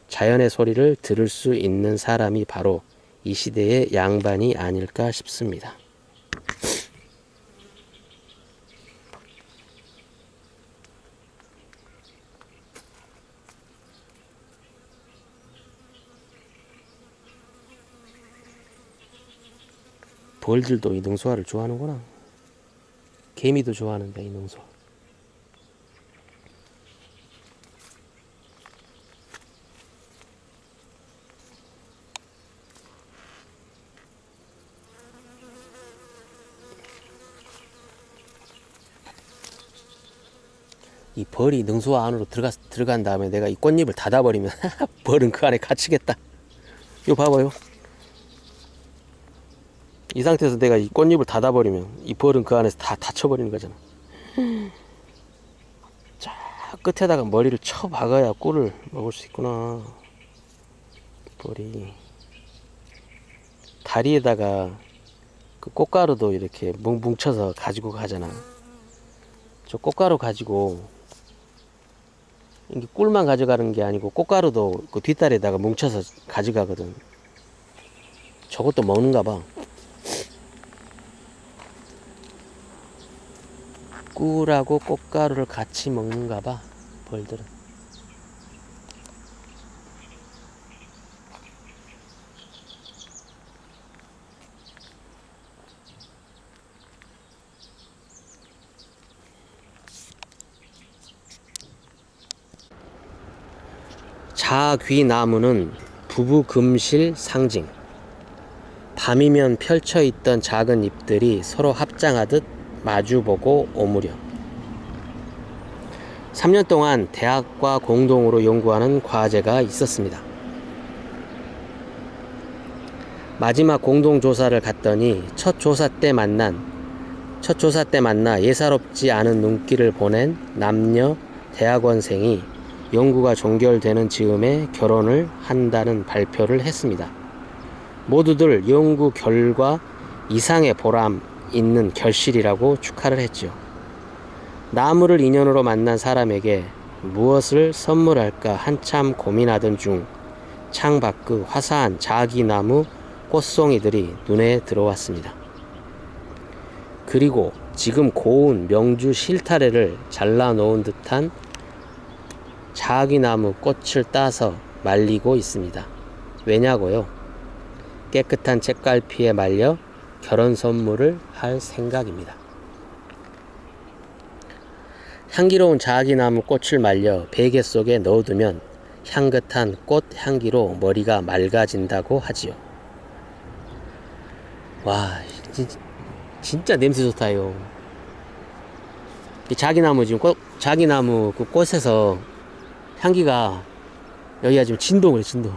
[SPEAKER 1] 자연의 소리를 들을 수 있는 사람이 바로 이 시대의 양반이 아닐까 싶습니다. 벌들도 이 능소화를 좋아하는구나. 개미도 좋아하는데 이 능소화. 이 벌이 능소화 안으로 들어간 다음에 내가 이 꽃잎을 닫아버리면 벌은 그 안에 갇히겠다. 이거 봐봐요. 이 상태에서 내가 이 꽃잎을 닫아버리면 이 벌은 그 안에서 다 닫혀버리는 거잖아. 자, 끝에다가 머리를 쳐 박아야 꿀을 먹을 수 있구나. 벌이 다리에다가 그 꽃가루도 이렇게 뭉쳐서 가지고 가잖아. 저 꽃가루 가지고 이게 꿀만 가져가는 게 아니고 꽃가루도 그 뒷다리에다가 뭉쳐서 가져가거든. 저것도 먹는가 봐. 꿀하고 꽃가루를 같이 먹는가 봐, 벌들은. 자귀나무는 부부금실 상징. 밤이면 펼쳐있던 작은 잎들이 서로 합장하듯 마주보고 오므려. 3년 동안 대학과 공동으로 연구하는 과제가 있었습니다. 마지막 공동조사를 갔더니 첫 조사 때 만나 예사롭지 않은 눈길을 보낸 남녀 대학원생이 연구가 종결되는 즈음에 결혼을 한다는 발표를 했습니다. 모두들 연구 결과 이상의 보람 있는 결실이라고 축하를 했죠. 나무를 인연으로 만난 사람에게 무엇을 선물할까 한참 고민하던 중 창밖의 화사한 자기나무 꽃송이들이 눈에 들어왔습니다. 그리고 지금 고운 명주 실타래를 잘라놓은 듯한 자기나무 꽃을 따서 말리고 있습니다. 왜냐고요? 깨끗한 책갈피에 말려 결혼 선물을 할 생각입니다. 향기로운 자기나무 꽃을 말려 베개 속에 넣어두면 향긋한 꽃 향기로 머리가 맑아진다고 하지요. 와, 진짜 냄새 좋다요. 자기나무 지금 자기나무 그 꽃에서 향기가 여기가 지금 진동을 진동.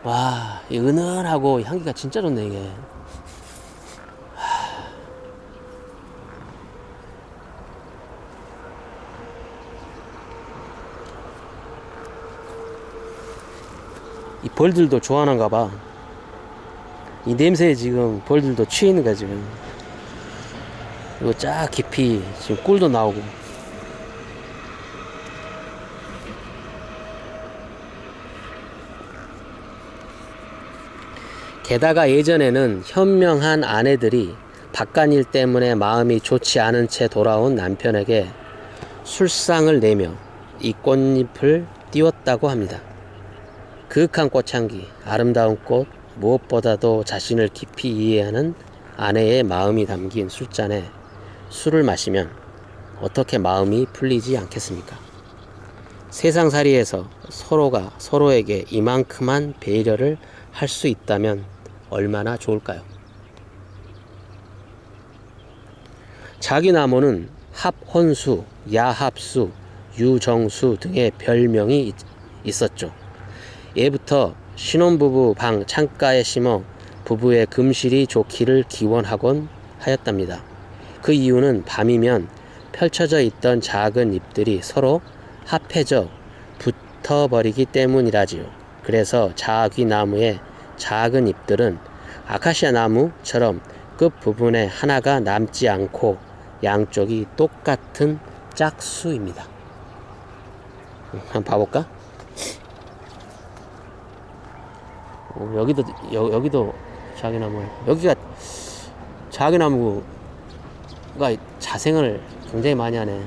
[SPEAKER 1] 와, 이 은은하고 향기가 진짜 좋네 이게. 이 벌들도 좋아하는가 봐. 이 냄새에 지금 벌들도 취해 거야 지금. 이거 쫙 깊이 지금 꿀도 나오고. 게다가 예전에는 현명한 아내들이 바깥일 때문에 마음이 좋지 않은 채 돌아온 남편에게 술상을 내며 이 꽃잎을 띄웠다고 합니다. 그윽한 꽃향기, 아름다운 꽃, 무엇보다도 자신을 깊이 이해하는 아내의 마음이 담긴 술잔에 술을 마시면 어떻게 마음이 풀리지 않겠습니까? 세상살이에서 서로가 서로에게 이만큼만 배려를 할 수 있다면 얼마나 좋을까요? 자기나무는 합혼수, 야합수, 유정수 등의 별명이 있었죠. 예부터 신혼부부 방 창가에 심어 부부의 금실이 좋기를 기원하곤 하였답니다. 그 이유는 밤이면 펼쳐져 있던 작은 잎들이 서로 합해져 붙어버리기 때문이라지요. 그래서 자귀나무의 작은 잎들은 아카시아 나무처럼 끝부분에 하나가 남지 않고 양쪽이 똑같은 짝수입니다. 한번 봐볼까? 여기도 자기나무. 여기가 자기나무가 자생을 굉장히 많이 하네.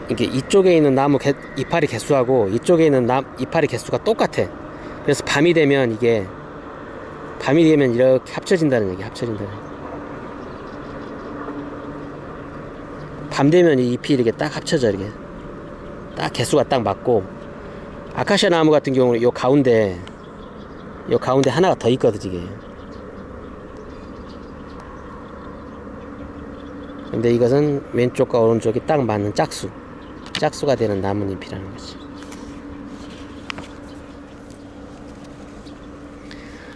[SPEAKER 1] 이게 이쪽에 있는 나무 이파리 개수하고 이쪽에 있는 이파리 개수가 똑같아. 그래서 밤이 되면 이렇게 합쳐진다는 얘기. 밤 되면 이 잎이 이렇게 딱 합쳐져. 이렇게 딱 개수가 딱 맞고. 아카시아 나무 같은 경우는 요 가운데 하나가 더 있거든 이게. 근데 이것은 왼쪽과 오른쪽이 딱 맞는 짝수가 되는 나뭇잎이라는 거지.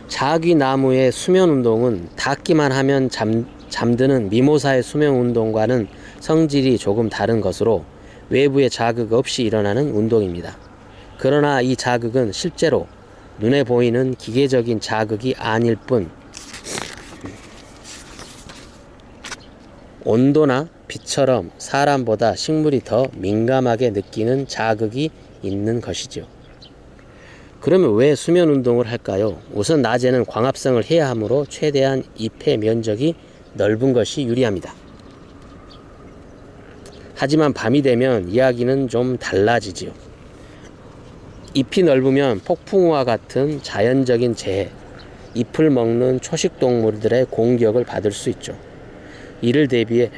[SPEAKER 1] 자귀나무의 수면운동은 닿기만 하면 잠드는 미모사의 수면운동과는 성질이 조금 다른 것으로 외부의 자극 없이 일어나는 운동입니다. 그러나 이 자극은 실제로 눈에 보이는 기계적인 자극이 아닐 뿐 온도나 빛처럼 사람보다 식물이 더 민감하게 느끼는 자극이 있는 것이죠. 그러면 왜 수면 운동을 할까요? 우선 낮에는 광합성을 해야 하므로 최대한 잎의 면적이 넓은 것이 유리합니다. 하지만 밤이 되면 이야기는 좀 달라지지요. 잎이 넓으면 폭풍우와 같은 자연적인 재해, 잎을 먹는 초식동물들의 공격을 받을 수 있죠. 이를 대비해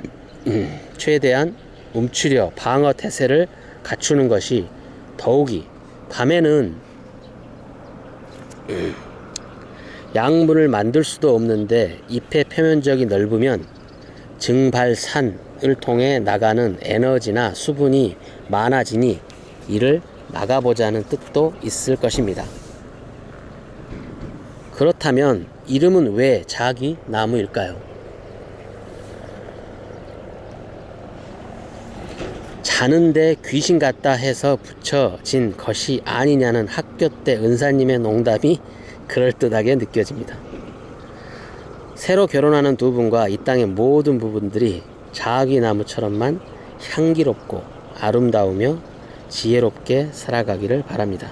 [SPEAKER 1] 최대한 움츠려 방어 태세를 갖추는 것이 더욱이 밤에는 양분을 만들 수도 없는데 잎의 표면적이 넓으면 증발산을 통해 나가는 에너지나 수분이 많아지니 이를 막아보자는 뜻도 있을 것입니다. 그렇다면 이름은 왜 자기 나무일까요? 자는데 귀신 같다 해서 붙여진 것이 아니냐는 학교 때 은사님의 농담이 그럴듯하게 느껴집니다. 새로 결혼하는 두 분과 이 땅의 모든 부분들이 자기나무처럼만 향기롭고 아름다우며 지혜롭게 살아가기를 바랍니다.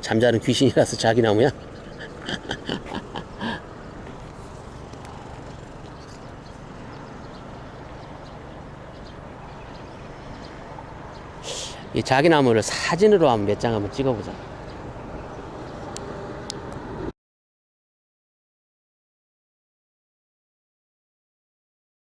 [SPEAKER 1] 잠자는 귀신이라서 자기나무야? 이 자기나무를 사진으로 몇 장 한번 찍어보자.